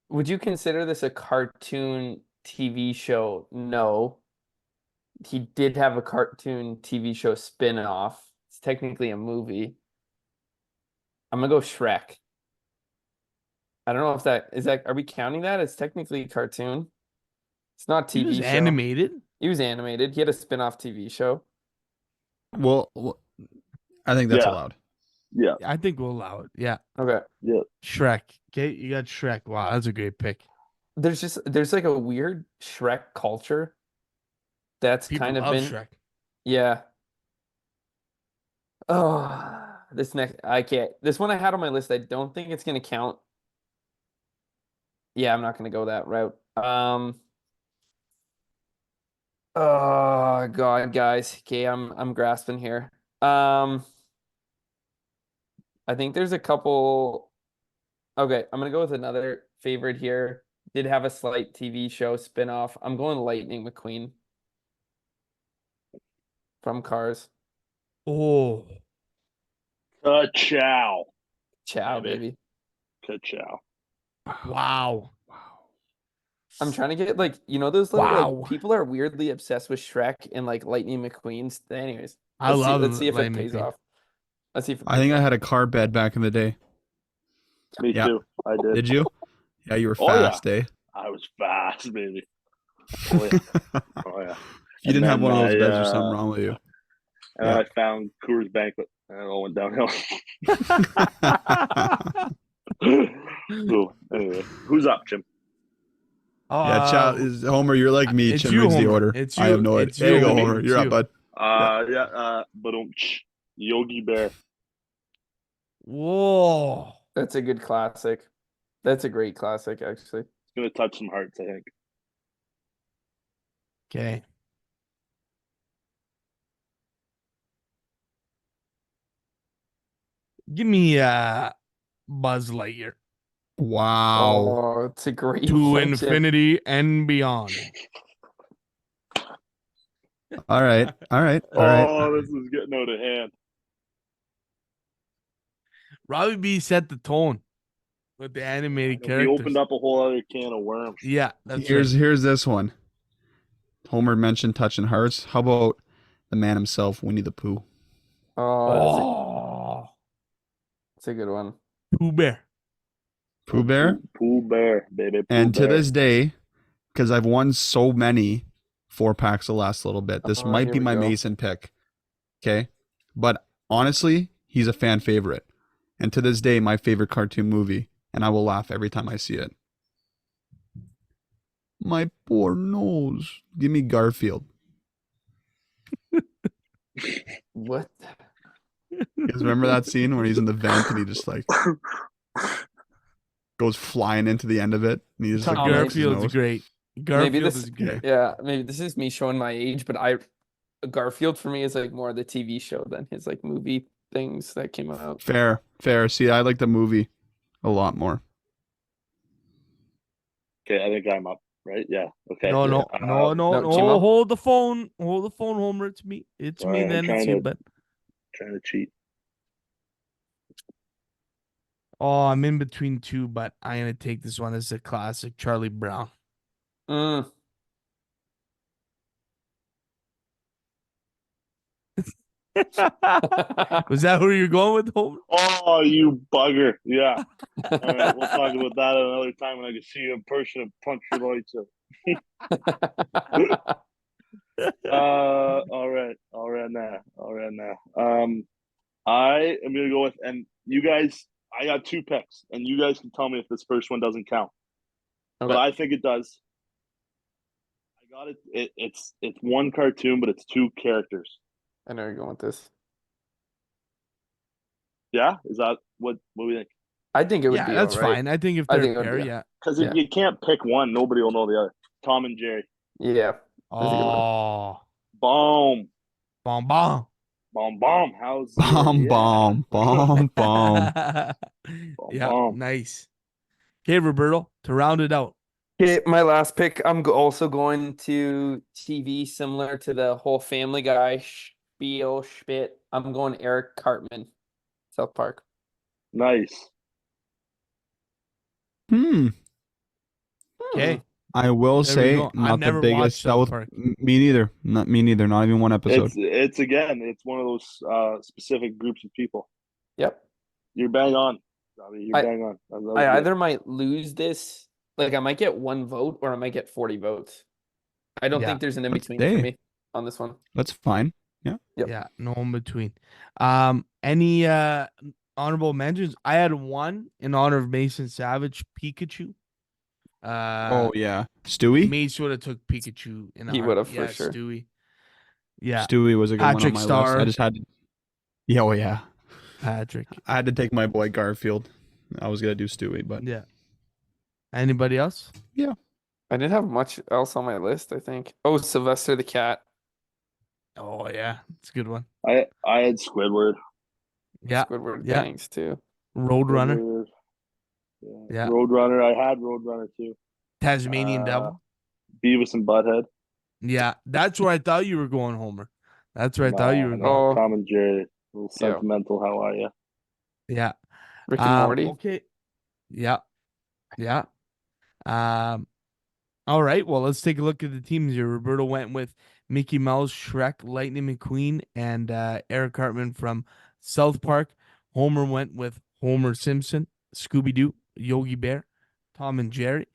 Would you consider this a cartoon TV show? No. He did have a cartoon TV show spin-off. It's technically a movie. I'm gonna go Shrek. I don't know if that is that. Are we counting that? It's technically a cartoon. It's not He TV was show. animated. He was animated. He had a spin-off TV show. Well, I think that's Yeah. allowed. Yeah. I think we'll allow it. Yeah. Okay. Yeah. Shrek. Okay, you got Shrek. Wow, that's a great pick. There's like a weird Shrek culture that's People kind of love been Shrek. yeah. Oh, this next I can't. This one I had on my list. I don't think it's gonna count. Yeah, I'm not gonna go that route. Oh God, guys. Okay, I'm grasping here. I think there's a couple. Okay, I'm gonna go with another favorite here. Did have a slight TV show spin-off. I'm going Lightning McQueen from Cars. Oh, Ka-chow. Ciao, Baby. baby. Ka-chow. wow. I'm trying to get like those little Wow. like people are weirdly obsessed with Shrek and like Lightning McQueen's. Anyways, I love let's see if it Lightning pays McQueen. off. Let's see if it I pays think I off. had a car bed back in the day. Me Yeah. too. I did. Did you? Yeah, you were Oh, yeah. fast, eh? I was fast, baby. Oh yeah. Oh yeah. If you didn't have one of those beds, there's I, something wrong with you. And then Yeah. I found Coors Banquet, and it all went downhill. So, anyway, who's up, Jim? Yeah, Chow is Homer. You're like me. it's Chim you, reads the Homer. order. It's I you. have no idea. It's There you you, go, Homer. Homer. It's You're you. up, bud. But Yogi Bear. Whoa. That's a good classic. That's a great classic, actually. It's gonna touch some hearts, I think. Okay. Give me Buzz Lightyear. Wow. Oh, it's a great To one, Jim. infinity and beyond. All right. All right. All right. Oh, this is getting out of hand. Robbie B set the tone with the animated We characters. opened up a whole other can of worms. Yeah, that's Here's right. here's this one. Homer mentioned touching hearts. How about the man himself, Winnie the Pooh? Oh, that's a good one. Pooh Bear. Pooh Bear? Pooh Bear, baby. Pooh And to Bear. this day, because I've won so many 4-packs the last little bit, this might here be we my go. Mason pick. Okay. But honestly, he's a fan favorite. And to this day, my favorite cartoon movie. And I will laugh every time I see it. My poor nose. Give me Garfield. What? You guys remember that scene where he's in the vent and he just like goes flying into the end of it? And he just like Tom breaks his Garfield's nose? great. Maybe Garfield this is great. Yeah, maybe this is me showing my age, but Garfield for me is like more the TV show than his like movie things that came out. Fair. See, I like the movie a lot more. Okay, I think I'm up, right? Yeah. Okay. No, no, no, no, no, no. Chimo. Hold the phone. Hold the phone, Homer. It's me. It's Sorry, me. I'm Then it's trying you. to- But Trying to cheat. oh, I'm in between two. But I'm gonna take this one as a classic. Charlie Brown. Mm. Was that who you're going with, Homer? Oh, you bugger. Yeah. All right, we'll talk about that another time when I can see you in person and punch your lights out. All right now. I am gonna go with, and you guys, I got two picks, and you guys can tell me if this first one doesn't count. Okay. But I think it does. I got it. It's one cartoon, but it's two characters. I know you're going with this. Yeah, is that what we think? I think it would Yeah, be that's all right. fine. I think if I they're think it a would pair, be- yeah. Because if Yeah. you can't pick one, nobody will know the other. Tom and Jerry. Yeah. That's a good one. Oh, Boom, bomb, bomb. boom. How's your, Bomb, yeah? bomb, bomb, bomb. Yeah, bomb. nice. Okay, Roberto, to round it out. Okay, my last pick. I'm also going to TV, similar to the whole Family Guy spiel spit. I'm going Eric Cartman, South Park. Nice. Okay. I will There we say, go. I've not the never watched biggest. South Park. Me neither. Not me neither. Not even one episode. It's again, it's one of those specific groups of people. Yep. You're bang on, Robbie. You're bang on. That was I good. either might lose this, like I might get one vote, or I might get 40 votes. I don't Yeah. think there's an in Let's between for stay. me on this one. That's fine. Yep. Yeah, no in between. Any honorable mentions? I had one in honor of Mason Savage, Pikachu. Oh yeah, Stewie. Mace would have took Pikachu in a He would have heartbeat. for sure. Stewie. Yeah, Stewie was a good one on Patrick my Star. list. I just had to. Yeah, oh yeah. Patrick. I had to take my boy Garfield. I was gonna do Stewie, but Yeah. Anybody else? I didn't have much else on my list, I think. Oh, Sylvester the Cat. Oh yeah, it's a good one. I had Squidward. Yeah, Squidward yeah. bangs too. Roadrunner, Squidward. Yeah. Roadrunner. I had Roadrunner too. Tasmanian Devil. Beavis and Butthead. Yeah, that's where I thought you were going, Homer. That's where I thought you were No, going. Oh. Tom and Jerry. A little Yeah. sentimental. How are you? Yeah. Rick and Morty. Okay. Yeah. Yeah. All right. Well, let's take a look at the teams here. Roberto went with Mickey Mouse, Shrek, Lightning McQueen, and Eric Cartman from South Park. Homer went with Homer Simpson, Scooby Doo, Yogi Bear, Tom and Jerry.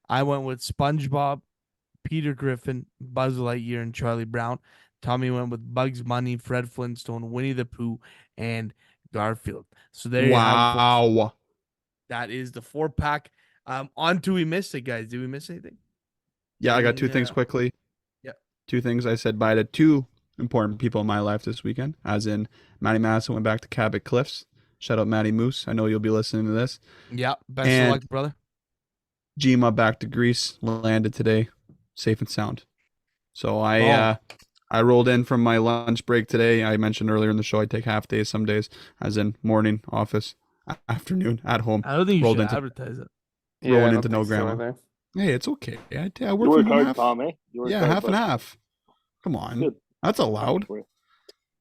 I went with SpongeBob, Peter Griffin, Buzz Lightyear, and Charlie Brown. Tommy went with Bugs Bunny, Fred Flintstone, Winnie the Pooh, and Garfield. So there you have it, folks. wow. That is the 4-pack. On to we missed it, guys. Did we miss anything? Yeah, I got two things quickly. Yep. Two things. I said bye to two important people in my life this weekend, as in Matty Madison went back to Cabot Cliffs. Shout out Matty Moose. I know you'll be listening to this. Yeah. Best And- of luck, brother. Gma back to Greece, landed today, safe and sound. So I rolled in from my lunch break today. I mentioned earlier in the show I take half days some days, as in morning, office, afternoon, at home. I don't think you rolled should into- advertise it. rolling I don't into no think so grammar. either. Hey, it's okay. I You work work from home hard, half. Tom, eh? You work Yeah, hard, half and bud. half. Come on, Good. that's allowed. For you.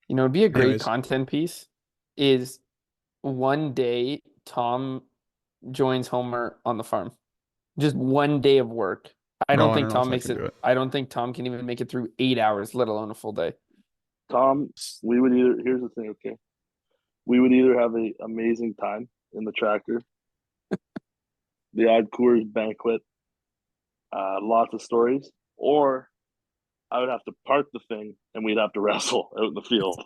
You know, it'd be a great Anyways. content piece is one day Tom joins Homer on the farm. Just one day of work. I No, don't I think don't know Tom if I makes can it. do it. I don't think Tom can even make it through 8 hours, let alone a full day. Tom, we would either. Here's the thing, okay? We would either have an amazing time in the tractor, the odd Coors banquet, lots of stories, or I would have to park the thing and we'd have to wrestle out in the field.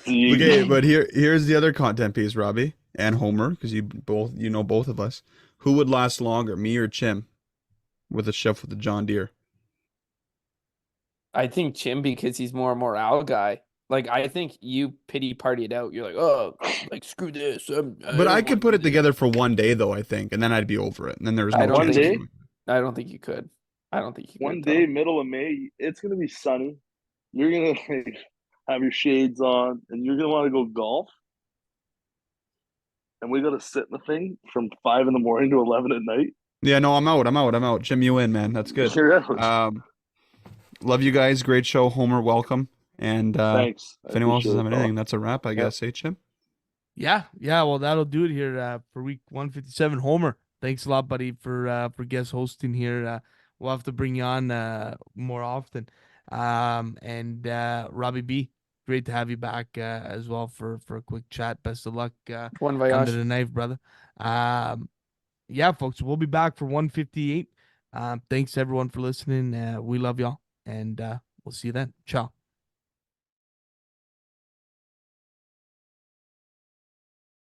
Okay, but here's the other content piece, Robbie and Homer, because you know both of us. Who would last longer, me or Chim, with a shift with the John Deere? I think Chim, because he's more a morale guy. Like I think you pity partied out. You're like, oh, like screw this. But I could put it together for one day, though, I think, and then I'd be over it. And then there's I no don't chance. think- I don't think you could. I don't think you One could. day, Tom. middle of May, it's gonna be sunny. You're gonna like, have your shades on, and you're gonna want to go golf. And we gotta sit in the thing from 5 in the morning to 11 at night. Yeah, no, I'm out. Chim, you in, man. That's good. You're out. Love you guys. Great show. Homer, welcome. And Thanks. if anyone else is appreciate having it, anything, that's a wrap, I guess. Hey, Chim? Yeah. Well, that'll do it here for week 157. Homer, thanks a lot, buddy, for guest hosting here. We'll have to bring you on more often. And Robbie B, great to have you back as well for a quick chat. Best of luck One under voyage. the knife, brother. Yeah, folks, we'll be back for 158. Thanks everyone for listening. We love y'all. and we'll see you then. Ciao.